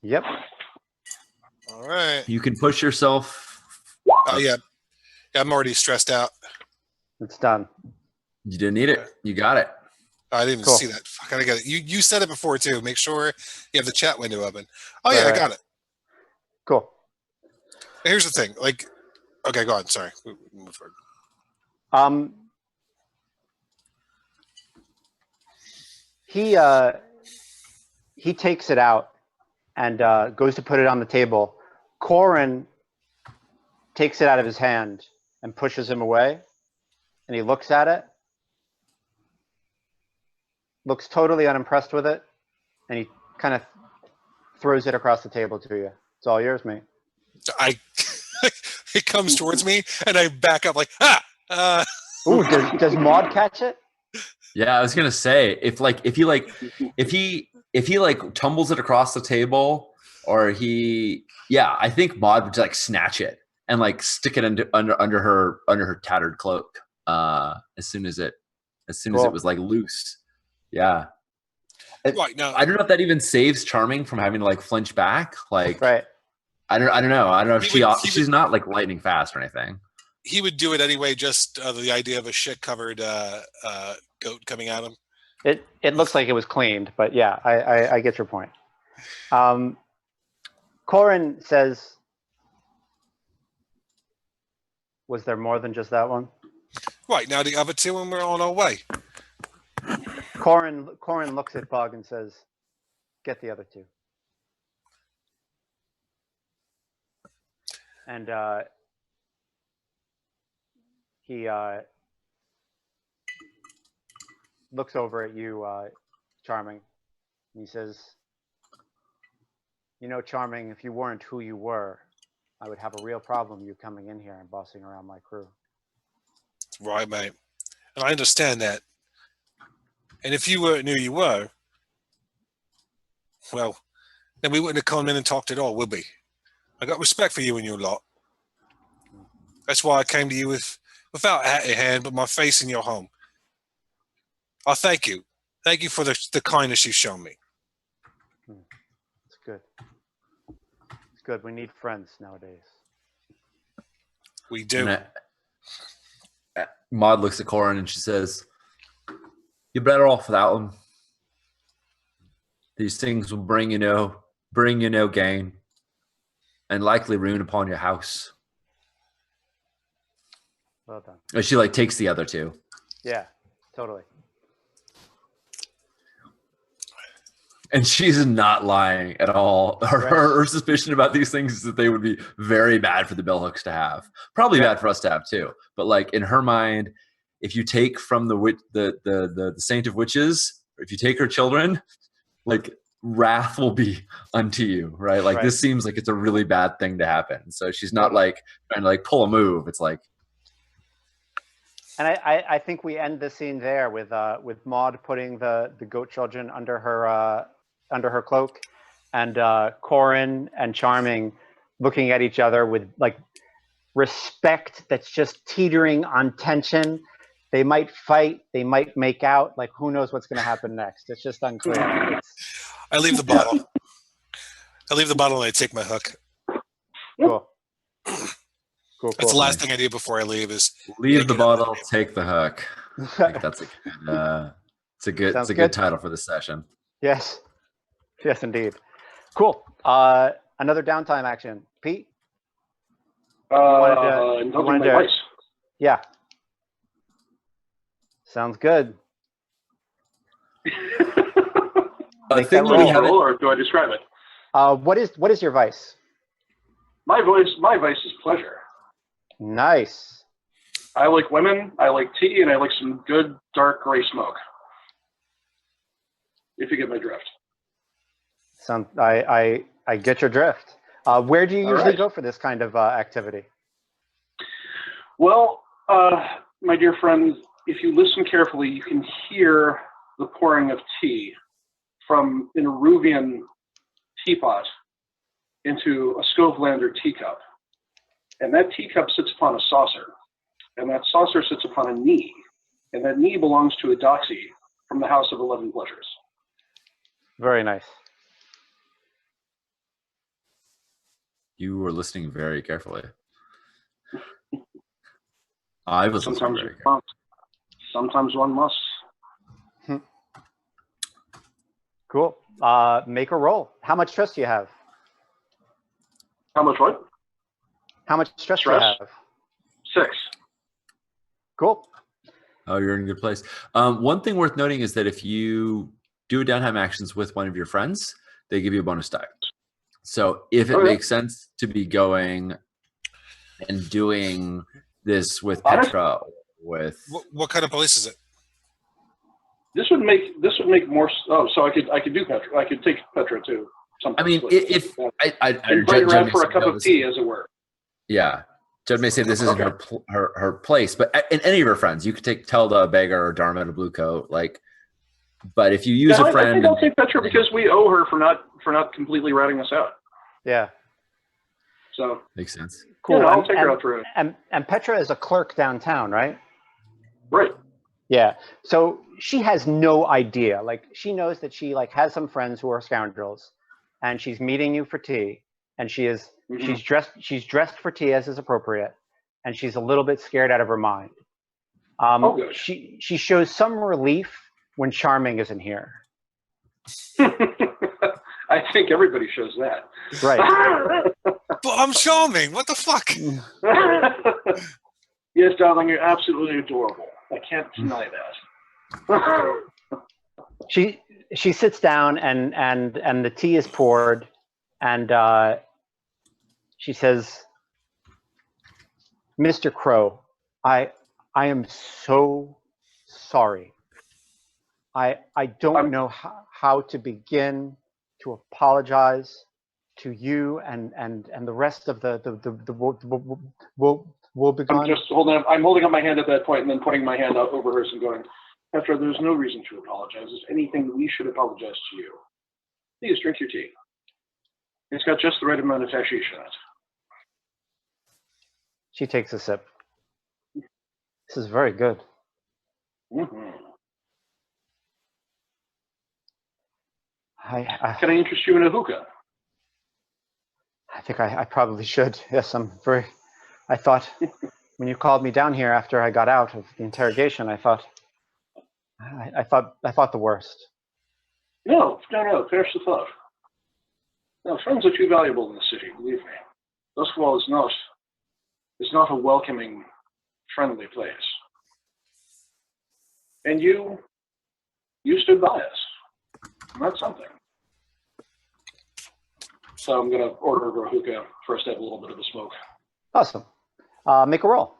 Yep. All right. You can push yourself. Oh yeah. I'm already stressed out. It's done. You didn't need it. You got it. I didn't even see that. Fuck, I got it. You said it before too. Make sure you have the chat window open. Oh yeah, I got it. Cool. Here's the thing. Like, okay, go on. Sorry. Move forward. He takes it out and goes to put it on the table. Corin takes it out of his hand and pushes him away, and he looks at it, looks totally unimpressed with it, and he kind of throws it across the table to you. It's all yours, mate. It comes towards me, and I back up like, Ooh, does Maud catch it? Yeah, I was gonna say if he tumbles it across the table, or I think Maud would like snatch it and like stick it under her tattered cloak as soon as it was like loose. Yeah. Right, no. I don't know if that even saves Charming from having to like flinch back. Like, right. I don't know if she's not like lightning fast or anything. He would do it anyway. Just the idea of a shit covered goat coming at him. It looks like it was cleaned, but yeah, I get your point. Corin says, "Was there more than just that one?" Right, now the other two, and we're on our way. Corin looks at Bug and says, "Get the other two." And he looks over at you, Charming, and he says, "You know, Charming, if you weren't who you were, I would have a real problem you coming in here and bossing around my crew." Right, mate. And I understand that. And if you weren't who you were, well, then we wouldn't have come in and talked at all, would we? I got respect for you and your lot. That's why I came to you without a hat in hand, but my face in your home. I thank you. Thank you for the kindness you've shown me. It's good. It's good. We need friends nowadays. We do. Maud looks at Corin and she says, "You're better off without them. These things will bring you no gain, and likely ruin upon your house." Well done. And she like takes the other two. Yeah, totally. And she's not lying at all. Her suspicion about these things is that they would be very bad for the Billhooks to have. Probably bad for us to have too. But like in her mind, if you take from the Saint of Witches, if you take her children, like wrath will be unto you, right? Like this seems like it's a really bad thing to happen. So she's not like trying to like pull a move. It's like. And I think we end the scene there with Maud putting the goat children under her cloak, and Corin and Charming looking at each other with like respect that's just teetering on tension. They might fight, they might make out. Like who knows what's going to happen next? It's just unclear. I leave the bottle. I leave the bottle and I take my hook. Cool. That's the last thing I do before I leave is leave the bottle, take the hook. I think that's a good title for this session. Yes. Yes, indeed. Cool. Another downtime action. Pete? Yeah. Sounds good. I think roll, or do I describe it? What is your vice? My vice is pleasure. Nice. I like women, I like tea, and I like some good dark gray smoke. If you get my drift. I get your drift. Where do you usually go for this kind of activity? Well, my dear friend, if you listen carefully, you can hear the pouring of tea from an Eruvian teapot into a Skovelander teacup. And that teacup sits upon a saucer. And that saucer sits upon a knee. And that knee belongs to a doxy from the House of 11 Pleasures. Very nice. You were listening very carefully. I was listening very carefully. Sometimes one must. Cool. Make a roll. How much stress do you have? How much what? How much stress do you have? 6. Cool. Oh, you're in a good place. One thing worth noting is that if you do downtime actions with one of your friends, they give you a bonus die. So if it makes sense to be going and doing this with Petra, with what kind of place is it? This would make more. Oh, so I could do Petra. I could take Petra too. I mean, if I invite her out for a cup of tea, as it were. Yeah, Judd may say this isn't her place, but in any of her friends, you could take Telda, a beggar, or Dharma in a blue coat. Like, but if you use a friend, I think I'll take Petra because we owe her for not completely ratting us out. Yeah. So makes sense. Cool. I'll take her out for it. And Petra is a clerk downtown, right? Right. Yeah. So she has no idea. Like she knows that she like has some friends who are scoundrels, and she's meeting you for tea, and she's dressed for tea as is appropriate, and she's a little bit scared out of her mind. She shows some relief when Charming isn't here. I think everybody shows that. Right. But I'm charming. What the fuck? Yes, darling, you're absolutely adorable. I can't deny that. She sits down and the tea is poured, and she says, Mr. Crow, I am so sorry. I don't know how to begin to apologize to you and the rest of the Wobeggong. I'm just holding up. I'm holding up my hand at that point and then putting my hand out over hers and going, Petra, there's no reason to apologize. Is anything that we should apologize to you? Please drink your tea. It's got just the right amount of hashish in it. She takes a sip. This is very good. Mm-hmm. Can I interest you in a hookah? I think I probably should. Yes, I thought when you called me down here after I got out of the interrogation, I thought the worst. No, finish the thought. No, friends are too valuable in the city, believe me. Duskfall is not a welcoming, friendly place. And you stood by us. And that's something. So I'm going to order a hookah first to have a little bit of a smoke. Awesome. Make a roll.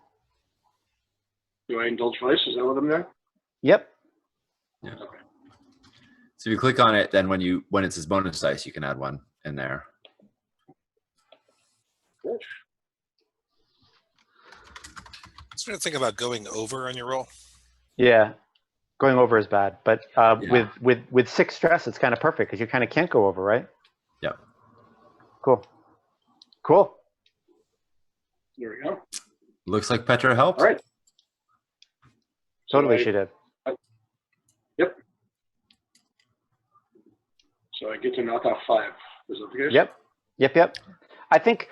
Do I indulge vice? Is that what I'm doing? Yep. Yeah. Okay. So if you click on it, then when it says bonus dice, you can add one in there. Good. What's the thing about going over on your roll? Yeah. Going over is bad, but with 6 stress, it's kind of perfect because you kind of can't go over, right? Yep. Cool. There we go. Looks like Petra helped. All right. Totally, she did. Yep. So I get to knock off 5. Is that the case? Yep. I think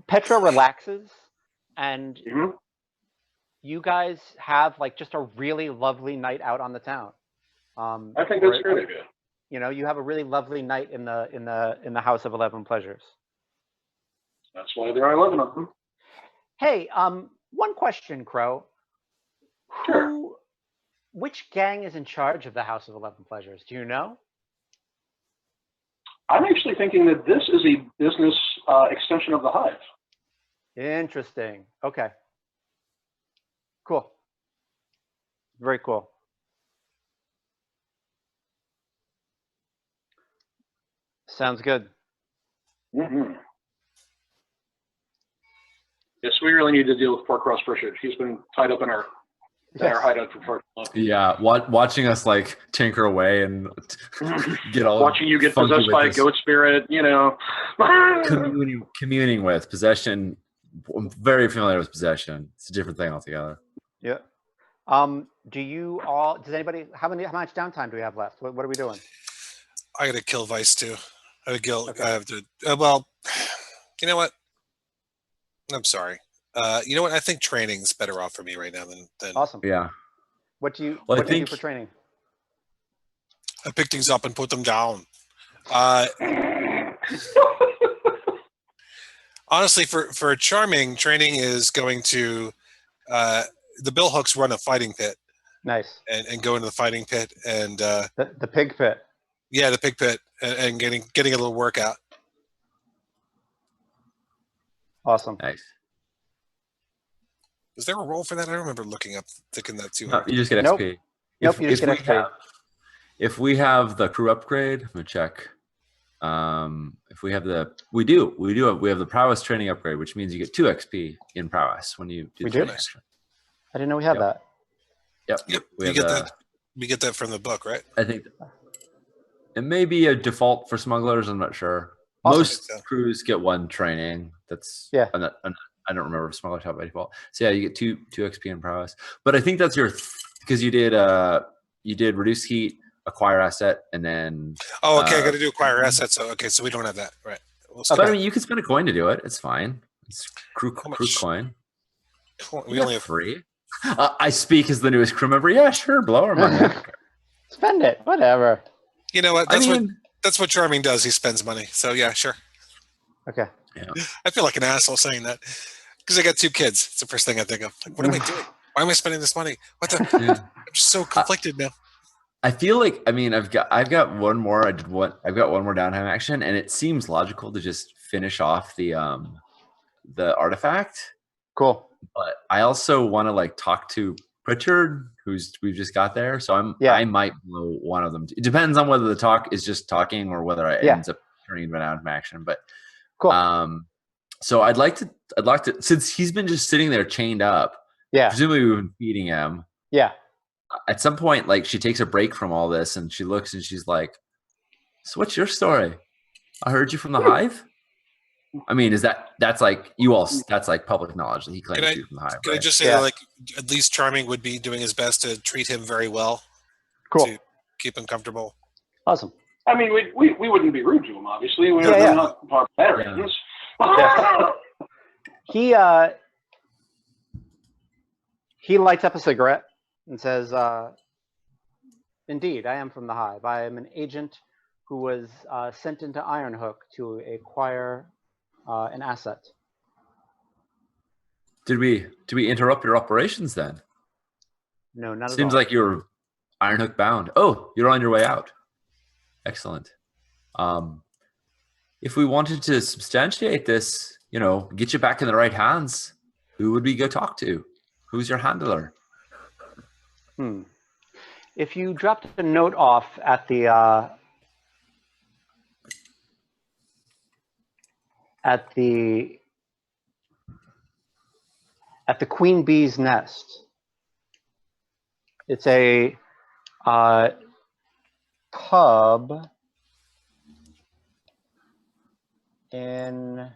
Petra relaxes, and you guys have like just a really lovely night out on the town. I think that's a great idea. You know, you have a really lovely night in the House of 11 Pleasures. That's why there are 11 of them. Hey, one question, Crow. Sure. Which gang is in charge of the House of 11 Pleasures? Do you know? I'm actually thinking that this is a business extension of the Hive. Interesting. Okay. Cool. Very cool. Sounds good. Mm-hmm. Yes, we really need to deal with Pork Cross Pritchard. He's been tied up in our hideout for far too long. Yeah, watching us like tinker away and get all watching you get possessed by a goat spirit, you know. communing with possession. I'm very familiar with possession. It's a different thing altogether. Yeah. Do you all? Does anybody? How much downtime do we have left? What are we doing? I gotta kill Vice too. I would kill. Okay. I have to. Well, you know what? I'm sorry. You know what? I think training's better off for me right now than. Awesome. Yeah. What do you? Well, what do you do for training? I pick things up and put them down. Honestly, for charming, training is going to the Billhooks run a fighting pit. Nice. And go into the fighting pit and the pig pit. Yeah, the pig pit and getting a little workout. Awesome. Nice. Is there a role for that? I don't remember thinking that too. No, you just get nope. XP. Nope, you just get XP. If we have the crew upgrade, I'm gonna check. If we have we have the prowess training upgrade, which means you get 2 XP in prowess when you do we the do? action. I didn't know we had that. Yep. We get that from the book, right? I think it may be a default for smugglers. I'm not sure. Awesome. Most crews get 1 training. That's yeah. I don't remember if smugglers have by default. So yeah, you get 2 XP in prowess. But I think that's because you did reduce heat, acquire asset, and then. Oh, okay. I got to do acquire asset. So so we don't have that, right? But I mean, you can spend a coin to do it. It's fine. It's crew coin. We only have 3. I speak as the newest crew member. Yeah, sure. Blow our money. Spend it. Whatever. You know what? That's what charming does. He spends money. So yeah, sure. Okay. Yeah. I feel like an asshole saying that because I got 2 kids. It's the first thing I think of. Like, what am I doing? Why am I spending this money? What the? Yeah. I'm just so conflicted now. I feel like I've got one more. I've got one more downtime action, and it seems logical to just finish off the artifact. Cool. But I also want to like talk to Pritchard, we've just got there. So I might blow one of them. It depends on whether the talk is just talking or whether it ends up turning into an action. But cool. So I'd like to since he's been just sitting there chained up. Yeah. Presumably we've been feeding him. Yeah. At some point, like she takes a break from all this and she looks and she's like, "So what's your story? I heard you from the Hive." I mean, that's like that's like public knowledge that he claims you from the Hive. Can I just say that, like, at least Charming would be doing his best to treat him very well. Cool. To keep him comfortable. Awesome. I mean, we wouldn't be rude to him, obviously. We're not barbarians. Yeah. He lights up a cigarette and says, "Indeed, I am from the Hive. I am an agent who was sent into Ironhook to acquire an asset." Did we interrupt your operations then? No, not at all. Seems like you're Ironhook bound. Oh, you're on your way out. Excellent. If we wanted to substantiate this, get you back in the right hands, who would we go talk to? Who's your handler? If you dropped a note off at the Queen Bee's nest, it's a pub in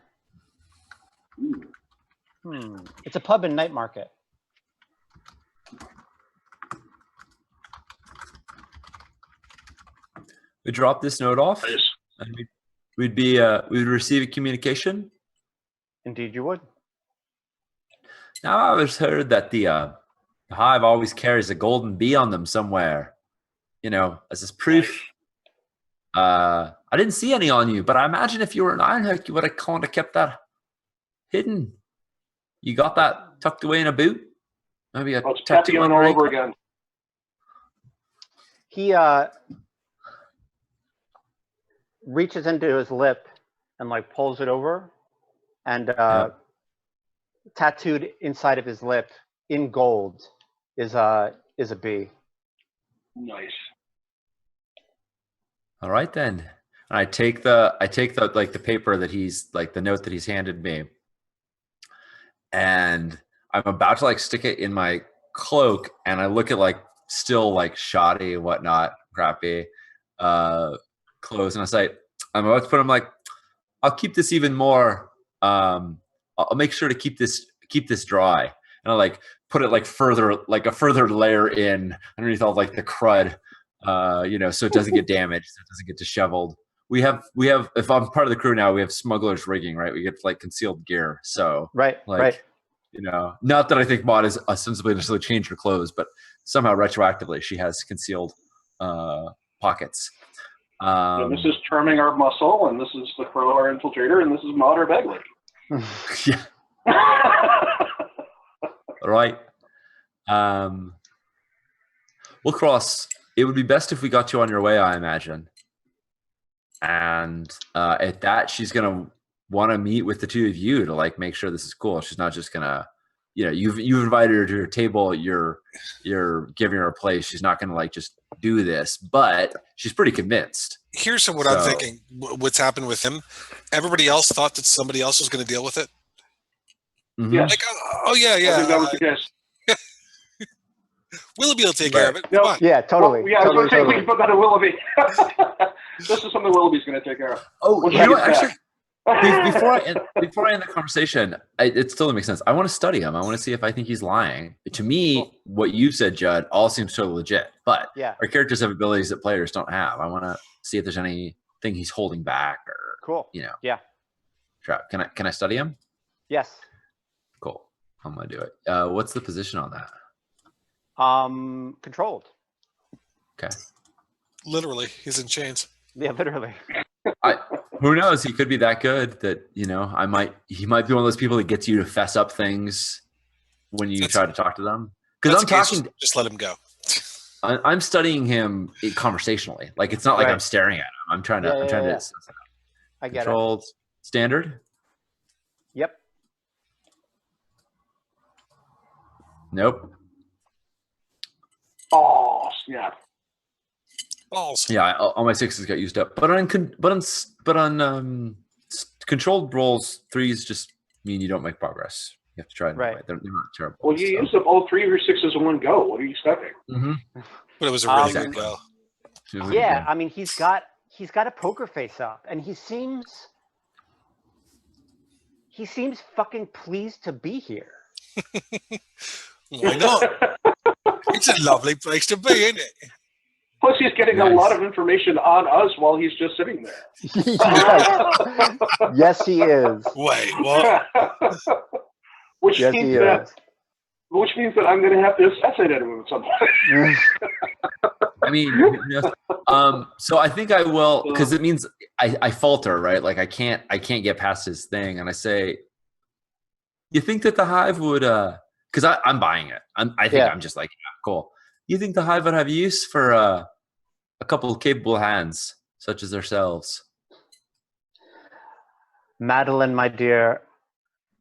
it's a pub in Night Market. We drop this note off, and we'd receive a communication. Indeed, you would. Now I was heard that the Hive always carries a golden bee on them somewhere, as this proof. I didn't see any on you, but I imagine if you were an Ironhook, you would have kind of kept that hidden. You got that tucked away in a boot? Maybe a tattoo on all over again. He reaches into his lip and like pulls it over, and tattooed inside of his lip in gold is a bee. Nice. All right then. And I take the like the paper that he's like the note that he's handed me, and I'm about to like stick it in my cloak, and I look at like still like shoddy and whatnot, crappy clothes, and I say, I'm about to put them like, I'll keep this even more. I'll make sure to keep this dry, and I like put it like a further layer in underneath all like the crud, so it doesn't get damaged, so it doesn't get disheveled. We have if I'm part of the crew now, we have smuggler's rigging, right? We get like concealed gear, so right. Not that I think Maud is ostensibly necessarily changed her clothes, but somehow retroactively she has concealed pockets. And this is Charming, our muscle, and this is the Crow, our infiltrator, and this is Maud, our beggar. Yeah. All right. Well, Cross, it would be best if we got you on your way, I imagine. And at that, she's gonna want to meet with the two of you to like make sure this is cool. She's not just gonna, you've invited her to your table. You're giving her a place. She's not gonna like just do this, but she's pretty convinced. Here's what I'm thinking. What's happened with him? Everybody else thought that somebody else was going to deal with it. Mm-hmm. Yeah. Like, oh yeah. I think that was the case. Willoughby will take care of it. No, Come on. Yeah, totally. Well, I was going to say we can put that in Willoughby. This is something Willoughby's going to take care of. Oh, actually, before I end the conversation, it still makes sense. I want to study him. I want to see if I think he's lying. To me, what you said, Judd, all seems totally legit. But our characters have abilities that players don't have. I want to see if there's anything he's holding back or cool. Yeah. Can I study him? Yes. Cool. I'm gonna do it. What's the position on that? Controlled. Okay. Literally, he's in chains. Yeah, literally. Who knows? He could be that good that he might be one of those people that gets you to fess up things when you try to talk to them. Because I'm talking. Just let him go. I'm studying him conversationally. Like it's not like I'm staring at him. I'm trying to. I get Controlled. Standard. Yep. Nope. Oh, snap. Balls. Yeah, all my 6s got used up. But on controlled rolls, 3s just mean you don't make progress. You have to try it anyway. They're not terrible. Well, you used up all 3 of your 6s in one go. What are you expecting? But it was a really good go. Yeah, I mean, he's got a poker face up, and he seems fucking pleased to be here. Why not? It's a lovely place to be, isn't it? Plus, he's getting a lot of information on us while he's just sitting there. Yes, he is. Wait, what? Which means that I'm going to have to assassinate him at some point. I mean, so I think I will, because it means I falter, right? Like I can't get past his thing, and I say, you think that the Hive would, because I'm buying it. I think I'm just like, yeah, cool. You think the Hive would have use for a couple of capable hands, such as ourselves? Madeline, my dear,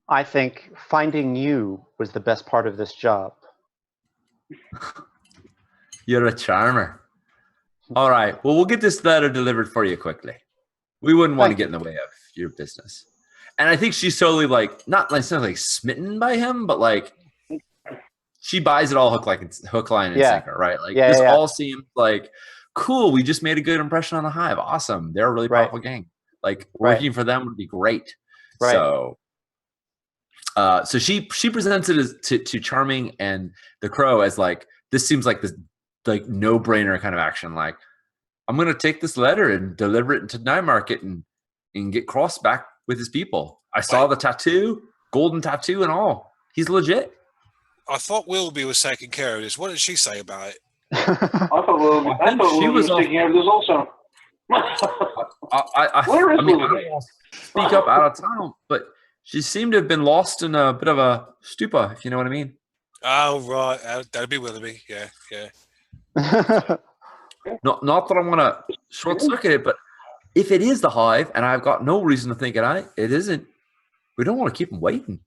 I think finding you was the best part of this job. You're a charmer. All right. Well, we'll get this letter delivered for you quickly. We wouldn't want to get in the way of your business. And I think she's totally like, not necessarily smitten by him, but like she buys it all hook, line, and sinker, right? Like this all seems like cool. We just made a good impression on the Hive. Awesome. They're a really powerful gang. Like working for them would be great. So she presents it as to Charming and the Crow as like, this seems like this like no-brainer kind of action. Like, I'm gonna take this letter and deliver it into Night Market and get Cross back with his people. I saw the tattoo, golden tattoo and all. He's legit. I thought Willoughby was taking care of this. What did she say about it? I thought Willoughby was taking care of this also. Where is Willoughby? I don't want to speak up out of town, but she seemed to have been lost in a bit of a stupor, if you know what I mean. Oh, right. That'd be Willoughby. Yeah. Not that I want to short circuit it, but if it is the Hive, and I've got no reason to think it isn't, we don't want to keep them waiting.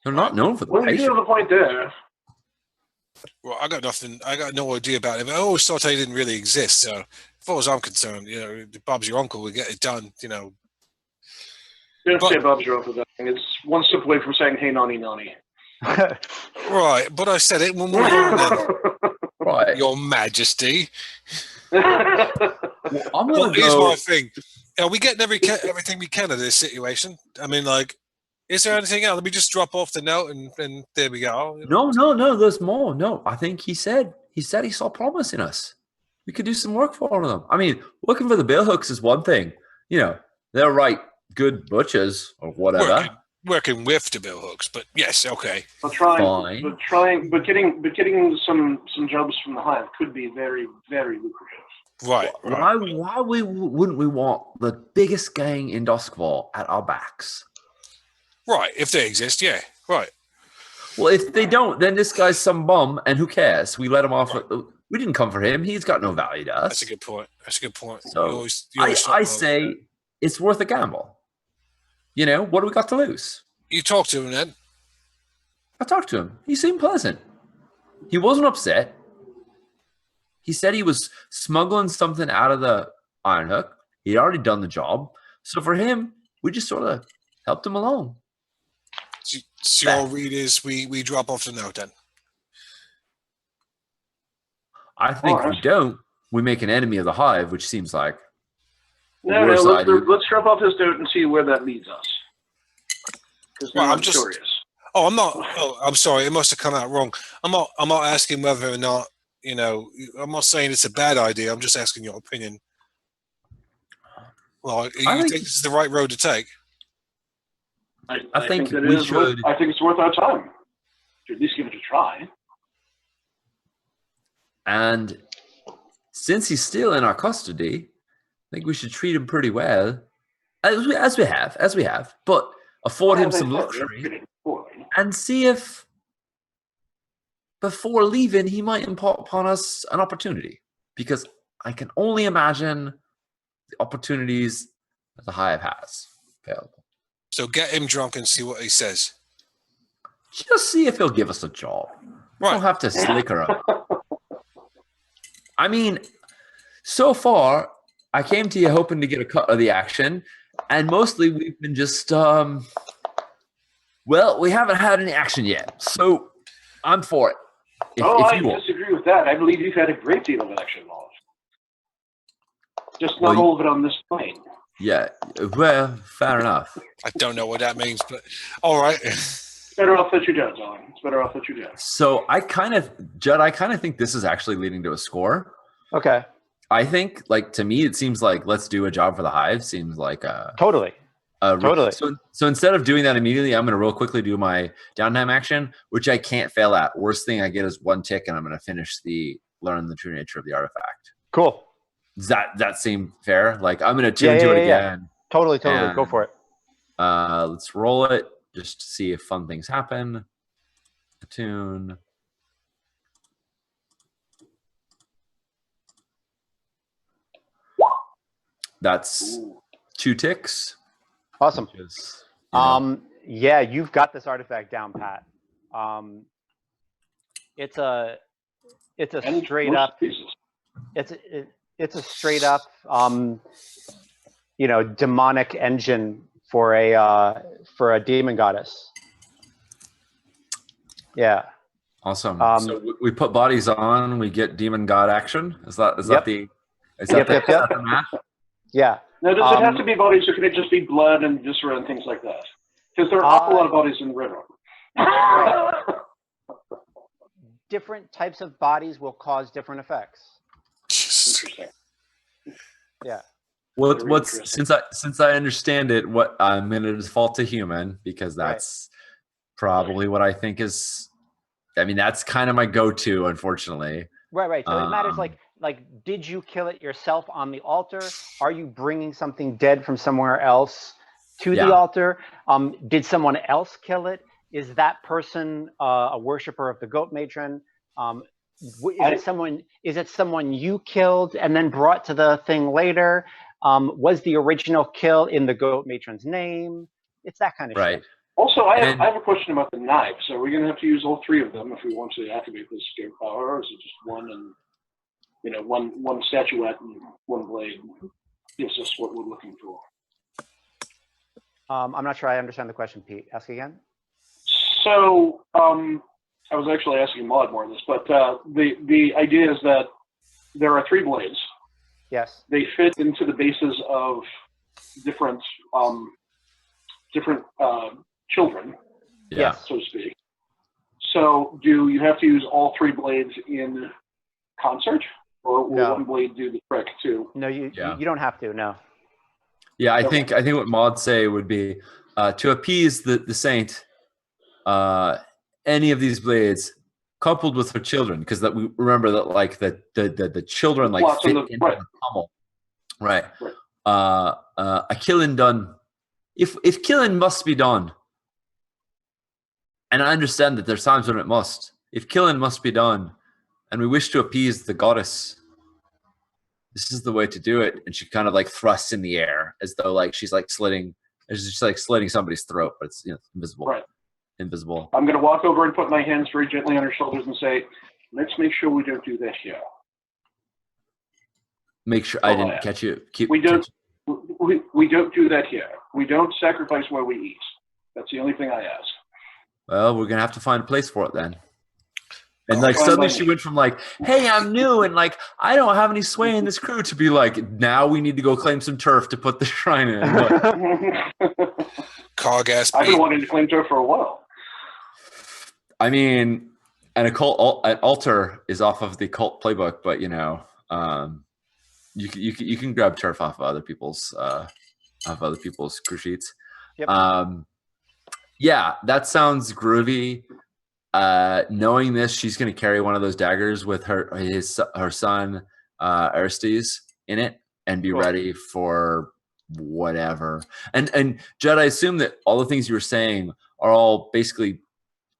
They're not known for the patience. You have a point there. Well, I got nothing. I got no idea about it. I always thought they didn't really exist. So, as far as I'm concerned, Bob's your uncle. We get it done. Don't say Bob's your uncle. It's one step away from saying, "Hey, nonny, nonny." Right, but I said it. We'll move on then. Right, Your Majesty. Well, here's my thing. Are we getting everything we can of this situation? I mean, like, is there anything else? Let me just drop off the note and there we go. No. There's more. No, I think he said he saw promise in us. We could do some work for them. I mean, looking for the Billhooks is one thing. They're right, good butchers or whatever. Working with the Billhooks, but yes, okay. But getting some jobs from the Hive could be very, very lucrative. Right. Why wouldn't we want the biggest gang in Duskfall at our backs? Right, if they exist, yeah, right. Well, if they don't, then this guy's some bum, and who cares? We let him off. We didn't come for him. He's got no value to us. That's a good point. So I say it's worth a gamble. What do we got to lose? You talked to him then? I talked to him. He seemed pleasant. He wasn't upset. He said he was smuggling something out of the Iron Hook. He'd already done the job. So for him, we just sort of helped him along. So your read is we drop off the note then? I think we don't. We make an enemy of the Hive, which seems like... No, let's drop off this note and see where that leads us. Well, I'm just curious. Oh, I'm not. Oh, I'm sorry. It must have come out wrong. I'm not asking whether or not I'm not saying it's a bad idea. I'm just asking your opinion. Well, you think this is the right road to take? I think we should. I think it's worth our time. To at least give it a try. And since he's still in our custody, I think we should treat him pretty well, as we have, but afford him some luxury and see if before leaving he might impart upon us an opportunity, because I can only imagine the opportunities that the Hive has available. So get him drunk and see what he says. just see if he'll give us a job. Right. We'll have to slick her up. I mean, so far, I came to you hoping to get a cut of the action, and mostly we've been just, well, we haven't had any action yet, so I'm for it. I disagree with that. I believe you've had a great deal of action, Lord. Just not all of it on this plane. Yeah, well, fair enough. I don't know what that means, but all right. It's better off that you don't, Owen. It's better off that you don't. So Judd, I kind of think this is actually leading to a score. Okay. I think, like, to me, it seems like let's do a job for the Hive seems like totally. Totally. So instead of doing that immediately, I'm going to real quickly do my downtime action, which I can't fail at. Worst thing I get is 1 tick, and I'm going to finish learn the true nature of the artifact. Cool. Does that seem fair? Like, I'm going to do it again. Yeah. Totally. Go for it. Let's roll it just to see if fun things happen. Attune. That's 2 ticks. Awesome. Is, yeah, you've got this artifact down pat. It's a straight up. It's a straight up, demonic engine for a demon goddess. Yeah. Awesome. So we put bodies on, we get demon god action. Is that the math? Yeah. Now, does it have to be bodies, or can it just be blood and viscera and things like that? Because there are an awful lot of bodies in the river. Different types of bodies will cause different effects. Interesting. Yeah. Since I understand it, what I'm going to default to human, because that's probably what I think is. I mean, that's kind of my go-to, unfortunately. Right. So it matters like, did you kill it yourself on the altar? Are you bringing something dead from somewhere else to the altar? Did someone else kill it? Is that person a worshiper of the goat matron? Is it someone you killed and then brought to the thing later? Was the original kill in the goat matron's name? It's that kind of shit. Also, I have a question about the knives. Are we going to have to use all 3 of them if we want to activate this scare power, or is it just one and one statuette and 1 blade gives us what we're looking for? I'm not sure I understand the question, Pete. Ask again. So I was actually asking Maud more of this, but the idea is that there are 3 blades. Yes. They fit into the bases of different children, so to speak. So do you have to use all 3 blades in concert, or will 1 blade do the trick too? No, you don't have to. No. Yeah, I think what Maud say would be to appease the saint. Any of these blades, coupled with her children, because that we remember that like the children like fit into the pummel, right? A killing done. If killing must be done, and I understand that there's times when it must. If killing must be done, and we wish to appease the goddess, this is the way to do it. And she kind of like thrusts in the air as though like she's like slitting somebody's throat, but it's invisible. Right. Invisible. I'm going to walk over and put my hands very gently on her shoulders and say, "Let's make sure we don't do that here." Make sure I didn't catch you. We don't do that here. We don't sacrifice where we eat. That's the only thing I ask. Well, we're gonna have to find a place for it then. And like suddenly she went from like, "Hey, I'm new and like I don't have any sway in this crew," to be like, "Now we need to go claim some turf to put the shrine in." Cog ass. I've been wanting to claim turf for a while. I mean, an altar is off of the cult playbook, but you can grab turf off of other people's crew sheets. Yep. Yeah, that sounds groovy. Knowing this, she's going to carry one of those daggers with her son Aristes in it, and be ready for whatever. And Judd, I assume that all the things you were saying are all basically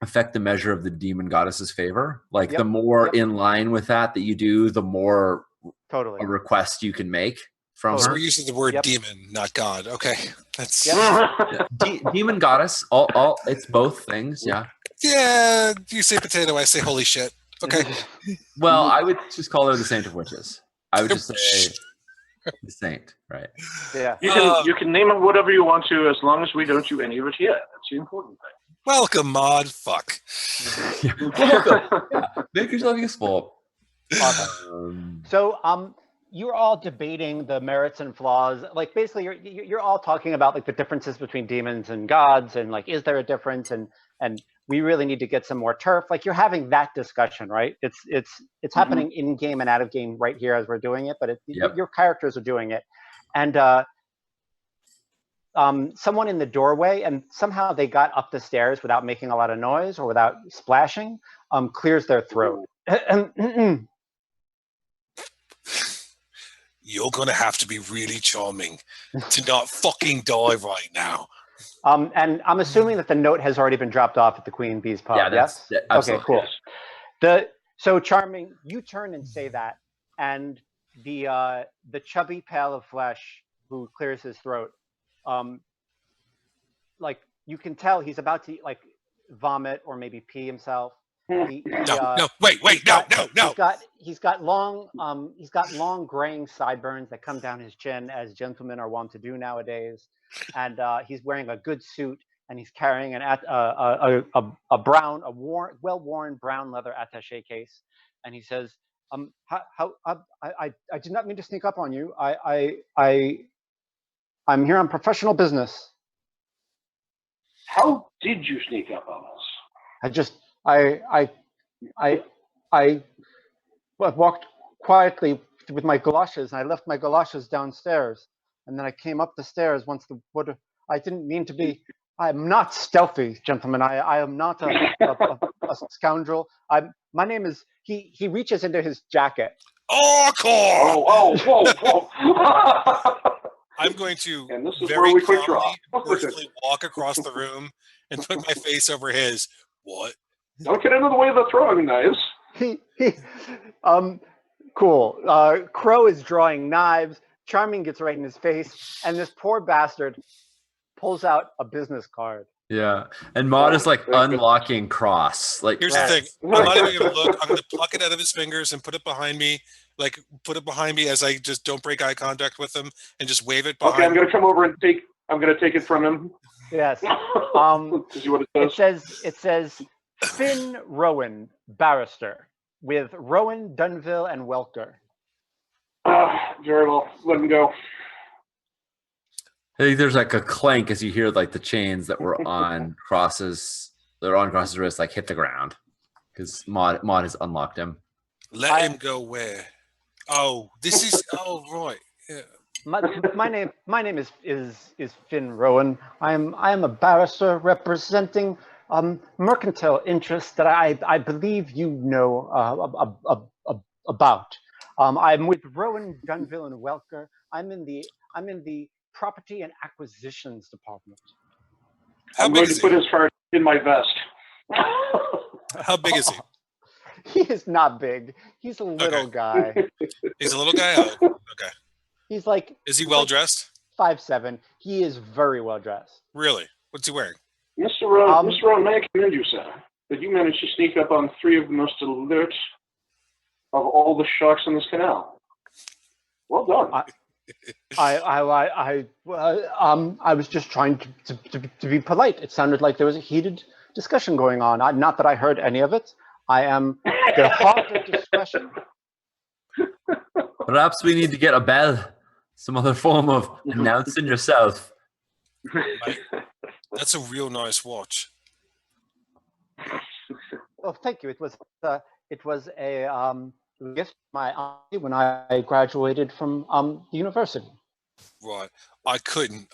affect the measure of the demon goddess's favor. Like the more in line with that you do, the more a request you can make from her. So we're using the word demon, not God. Okay, that's demon goddess. All it's both things. Yeah. Yeah, you say potato, I say holy shit. Okay. Well, I would just call her the Saint of Witches. I would just say the Saint, right? Yeah. You can name it whatever you want to, as long as we don't do any of it here. That's the important thing. Welcome, Mod. Fuck. Yeah. Welcome. Yeah. Make yourself useful. Awesome. So, you're all debating the merits and flaws. Like, basically, you're all talking about like the differences between demons and gods, and like, is there a difference? And we really need to get some more turf. Like, you're having that discussion, right? It's happening in game and out of game right here as we're doing it, but your characters are doing it, and someone in the doorway, and somehow they got up the stairs without making a lot of noise or without splashing, clears their throat. You're gonna have to be really charming to not fucking die right now. And I'm assuming that the note has already been dropped off at the Queen Bee's pub. Yeah, yes. Absolutely. Okay, cool. So charming, you turn and say that, and the chubby pale of flesh who clears his throat, like you can tell he's about to like vomit or maybe pee himself. No, wait, no. He's got long graying sideburns that come down his chin, as gentlemen are wont to do nowadays, and he's wearing a good suit, and he's carrying a well-worn brown leather attaché case, and he says, I did not mean to sneak up on you. I'm here on professional business. How did you sneak up on us? I walked quietly with my galoshes, and I left my galoshes downstairs, and then I came up the stairs once the water. I didn't mean to be. I'm not stealthy, gentlemen. I am not a scoundrel. My name is. He reaches into his jacket. Whoa! I'm going to very calmly, personally walk across the room and put my face over his. What? Don't get into the way of the throwing knives. Cool. Crow is drawing knives. Charming gets right in his face, and this poor bastard pulls out a business card. Yeah, and Maud is like unlocking Cross. Like, here's the thing: I'm not even gonna look. I'm gonna pluck it out of his fingers and put it behind me. Like, put it behind me as I just don't break eye contact with him and just wave it behind. Okay, I'm gonna come over and take. I'm gonna take it from him. Yes. See what it says. It says Finn Rowan, barrister, with Rowan, Dunville, and Welker. Very well. Let him go. I think there's like a clank as you hear like the chains that were on Cross's wrist like hit the ground because Maud has unlocked him. Let him go where? Oh, this is right. Yeah. My name is Finn Rowan. I am a barrister representing mercantile interests that I believe you know about. I'm with Rowan, Dunville, and Welker. I'm in the property and acquisitions department. I'm going to put his card in my vest. How big is he? He is not big. He's a little guy. He's a little guy? Oh, okay. He's like... Is he well-dressed? 5'7". He is very well-dressed. Really? What's he wearing? Mr. Rowan, may I commend you, sir, that you managed to sneak up on 3 of the most alert of all the sharks in this canal. Well done. I was just trying to be polite. It sounded like there was a heated discussion going on. Not that I heard any of it. I am the heart of discretion. Perhaps we need to get a bell, some other form of announcing yourself. That's a real nice watch. Oh, thank you. It was a gift from my auntie when I graduated from the university. Right. I couldn't.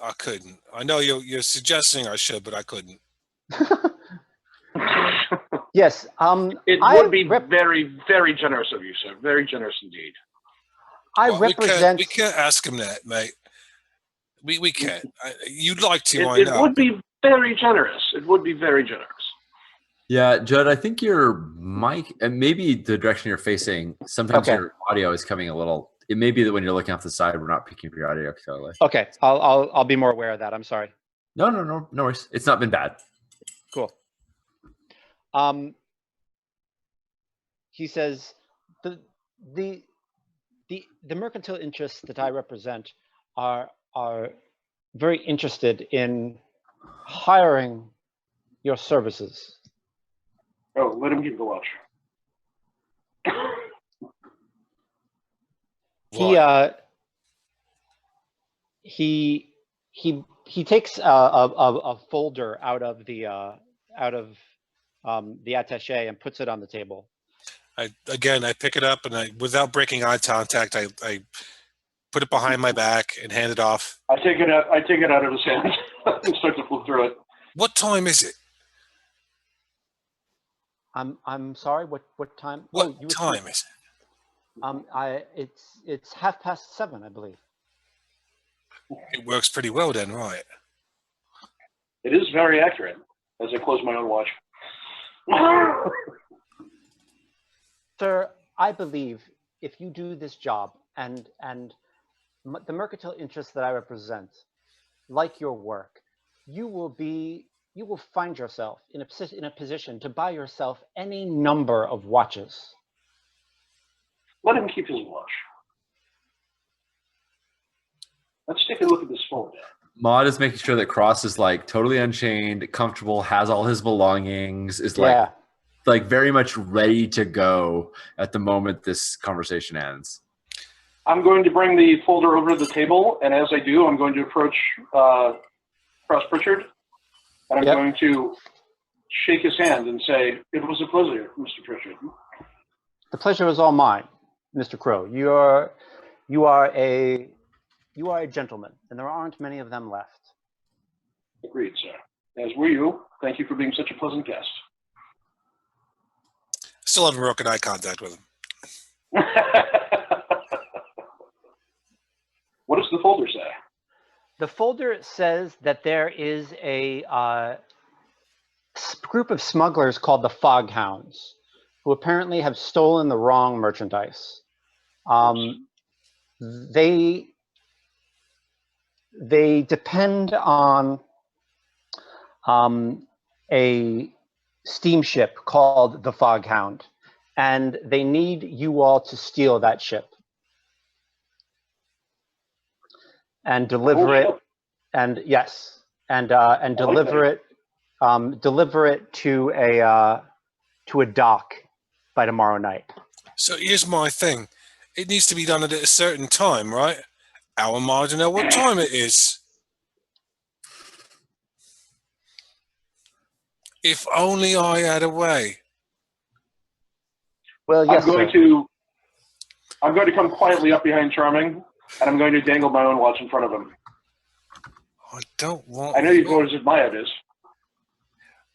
I know you're suggesting I should, but I couldn't. Yes. It would be very, very generous of you, sir. Very generous indeed. Represent. We can't ask him that, mate. We can't. You'd like to, I know. It would be very generous. It would be very generous. Yeah, Judd, I think your mic, and maybe the direction you're facing, sometimes your audio is coming a little. It may be that when you're looking off the side, we're not picking up your audio clearly. Okay, I'll be more aware of that. I'm sorry. No worries. It's not been bad. Cool. He says, the mercantile interests that I represent are very interested in hiring your services. Oh, let him keep the watch. He takes a folder out of the attaché and puts it on the table. I pick it up and without breaking eye contact, I put it behind my back and hand it off. I take it out of his hand and start to flip through it. What time is it? I'm sorry. What time? What time is it? It's 7:30, I believe. It works pretty well then, right? It is very accurate. As I close my own watch. Sir, I believe if you do this job and the mercantile interests that I represent, like your work, you will find yourself in a position to buy yourself any number of watches. Let him keep his watch. Let's take a look at this folder. Maud is making sure that Cross is like totally unchained, comfortable, has all his belongings, is like very much ready to go at the moment this conversation ends. I'm going to bring the folder over to the table, and as I do, I'm going to approach Cross Pritchard, and I'm going to shake his hand and say, "It was a pleasure, Mr. Pritchard." The pleasure is all mine, Mr. Crow. You are a gentleman, and there aren't many of them left. Agreed, sir. As were you. Thank you for being such a pleasant guest. Still haven't broken eye contact with him. What does the folder say? The folder says that there is a group of smugglers called the Foghounds, who apparently have stolen the wrong merchandise. They depend on a steamship called the Foghound, and they need you all to steal that ship and deliver it. And yes, and deliver it to a dock by tomorrow night. So here's my thing: it needs to be done at a certain time, right? How am I to know what time it is? If only I had a way. Well, yes, I'm going to come quietly up behind Charming, and I'm going to dangle my own watch in front of him. I don't want. I know you've always admired this.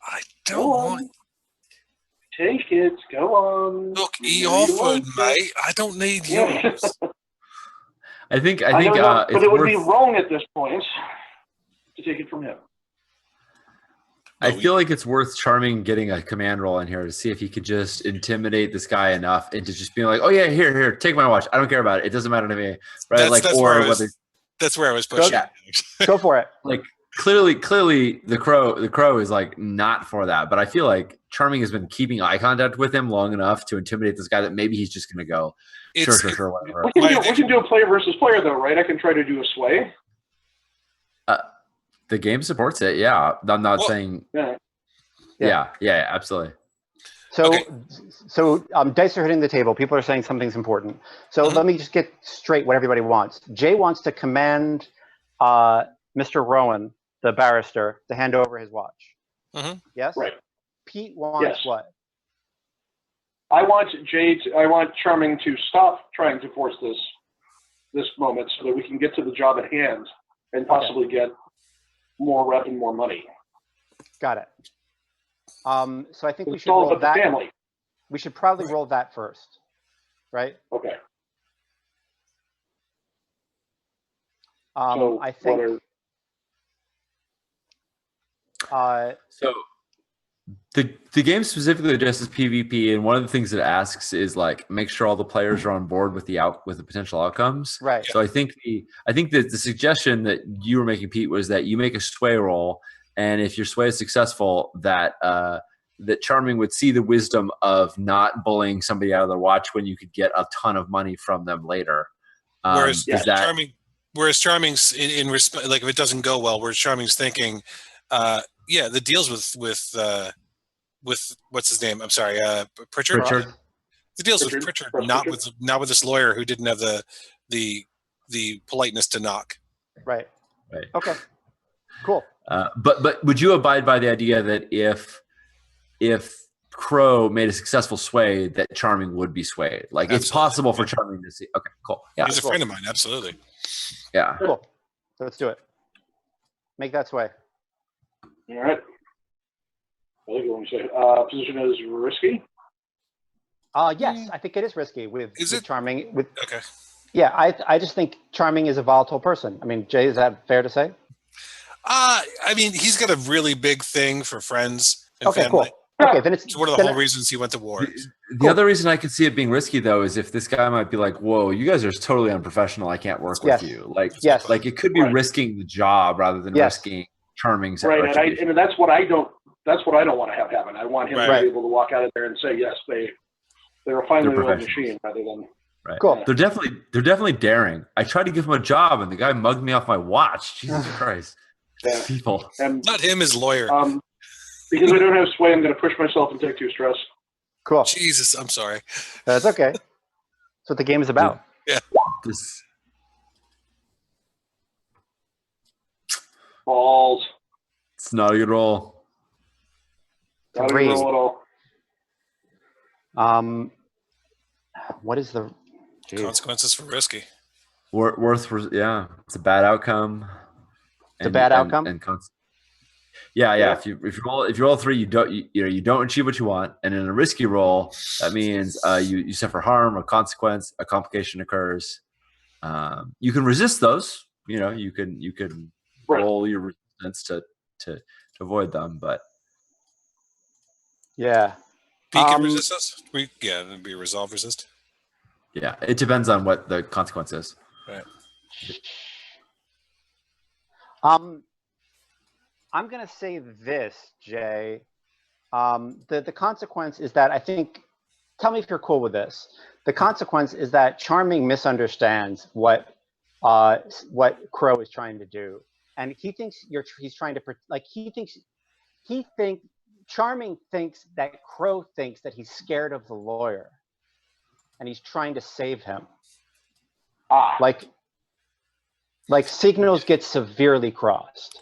I don't want. Take it. Go on. Look, he offered, mate. I don't need yours. I think, but it would be wrong at this point to take it from him. I feel like it's worth Charming getting a command roll in here to see if he could just intimidate this guy enough into just being like, "Oh yeah, here, take my watch. I don't care about it. It doesn't matter to me." Right? That's where I was pushing. Go for it. Like clearly, the crow is like not for that. But I feel like Charming has been keeping eye contact with him long enough to intimidate this guy that maybe he's just gonna go, sure, whatever. We can do a player versus player though, right? I can try to do a sway. The game supports it, yeah. I'm not saying. Yeah, absolutely. So dice are hitting the table. People are saying something's important. So let me just get straight what everybody wants. Jay wants to command Mr. Rowan, the barrister, to hand over his watch. Yes. Right. Pete wants what? I want Charming to stop trying to force this moment so that we can get to the job at hand and possibly get more rep and more money. Got it. So I think we should roll that. Family. We should probably roll that first, right? Okay. I think. So the game specifically addresses PvP, and one of the things it asks is like make sure all the players are on board with the potential outcomes. Right. So I think that the suggestion that you were making, Pete, was that you make a sway roll, and if your sway is successful, that that Charming would see the wisdom of not bullying somebody out of their watch when you could get a ton of money from them later. Whereas Charming's in respect, like if it doesn't go well, whereas Charming's thinking, the deals with what's his name? I'm sorry, Pritchard. The deals with Pritchard, not with this lawyer who didn't have the politeness to knock. Right. Okay. Cool. But would you abide by the idea that if Crow made a successful sway, that Charming would be swayed? Like absolutely. It's possible for Charming to see. Okay, cool. Yeah, he's a friend of mine. Absolutely. Yeah. Cool. Let's do it. Make that sway. All right. I like what you say. Position is risky. Yes, I think it is risky with Charming. Okay. Yeah, I just think Charming is a volatile person. I mean, Jay, is that fair to say? I mean, he's got a really big thing for friends and family. Cool. Okay, then it's one of the whole reasons he went to war. The other reason I could see it being risky, though, is if this guy might be like, "Whoa, you guys are totally unprofessional. I can't work with you." Like it could be risking the job rather than risking Charming's reputation. And that's what I don't. That's what I don't want to have happen. I want him to be able to walk out of there and say, "Yes, they're a finely oiled machine," rather than. Right. Cool. They're definitely daring. I tried to give him a job, and the guy mugged me off my watch. Jesus Christ. Yeah. People. Not him, his lawyer. Because I don't have sway, I'm going to push myself and take 2 stress. Cool. Jesus, I'm sorry. That's okay. That's what the game is about. Yeah. Balls. It's not a good roll. Not a good roll at all. What is the consequences for risky? Yeah, it's a bad outcome. It's a bad outcome. Yeah. If you roll 3, you don't achieve what you want, and in a risky roll, that means you suffer harm, a consequence, a complication occurs. You can resist those. You can roll your resistance to avoid them, but yeah. Beacon resistance. It'd be resolve resist. Yeah, it depends on what the consequence is. Right. I'm going to say this, Jay. The consequence is that I think, tell me if you're cool with this. The consequence is that Charming misunderstands what Crow is trying to do. And he thinks he's trying to, Charming thinks that Crow thinks that he's scared of the lawyer. And he's trying to save him. Like signals get severely crossed.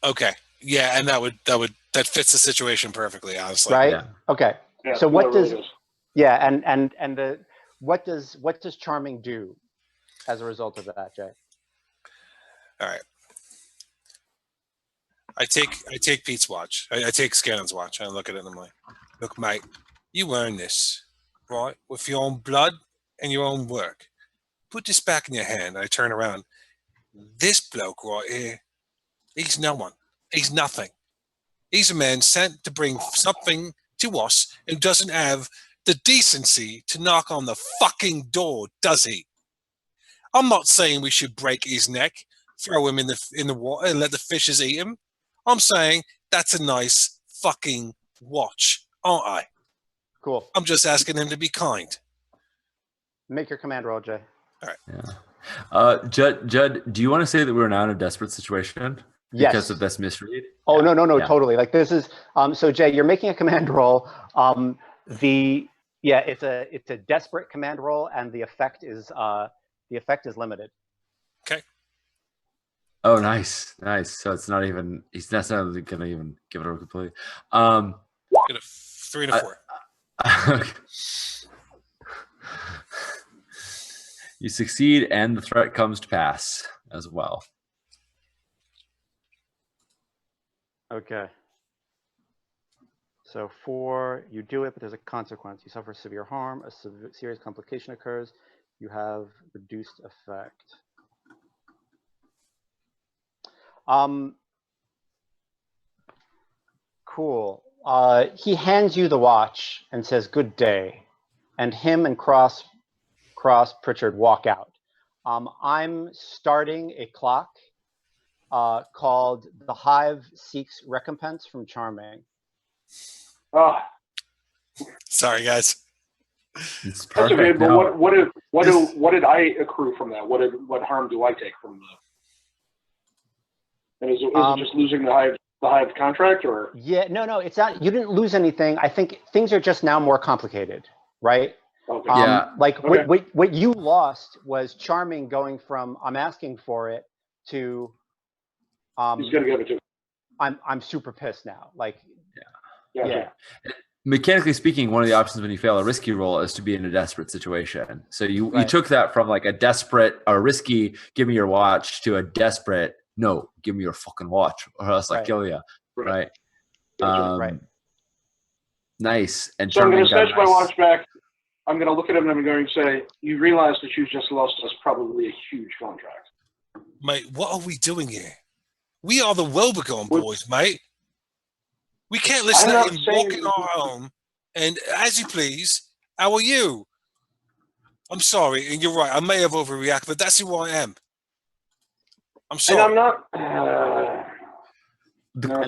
Okay. Yeah, and that fits the situation perfectly, honestly. Right? Yeah. Okay. Yeah, so what does really what does Charming do as a result of that, Jay? All right. I take Pete's watch. I take Scannon's watch. I look at it and I'm like, look, mate, you earn this, right? With your own blood and your own work. Put this back in your hand. I turn around. This bloke right here, he's no one. He's nothing. He's a man sent to bring something to us and doesn't have the decency to knock on the fucking door, does he? I'm not saying we should break his neck, throw him in the water and let the fishes eat him. I'm saying that's a nice fucking watch, aren't I? Cool. I'm just asking him to be kind. Make your command roll, Jay. All right. Yeah. Judd, do you want to say that we're now in a desperate situation because of this misread? Oh, yeah. No, totally. Like this is so Jay, you're making a command roll. It's a desperate command roll, and the effect is limited. Okay. Oh, nice. So it's not even. He's not going to even give it a completely. Get a 3 and a 4. You succeed, and the threat comes to pass as well. Okay. So 4, you do it, but there's a consequence. You suffer severe harm. A serious complication occurs. You have reduced effect. Cool. He hands you the watch and says, "Good day," and him and Cross Pritchard walk out. I'm starting a clock called "The Hive Seeks Recompense from Charming." Sorry, guys. It's That's okay, perfect. but No. what did I accrue from that? What harm do I take from that? And is it just losing the hive contract, or? Yeah, no, it's not. You didn't lose anything. I think things are just now more complicated, right? Okay. Yeah. Like what you lost was Charming going from I'm asking for it to He's gonna give it to me. I'm super pissed now. Like Yeah. Mechanically speaking, one of the options when you fail a risky roll is to be in a desperate situation. So you took that from like a desperate or risky, give me your watch, to a desperate, no, give me your fucking watch or else I'll kill you. Right. Right. Nice. And so I'm going to snatch my watch back. I'm going to look at him and I'm going to say, you realize that you just lost us probably a huge contract. Mate, what are we doing here? We are the Wobeggong boys, mate. We can't listen to him walking our home and as you please, how are you? I'm sorry, and you're right, I may have overreacted, but that's who I am. I'm sorry. And I'm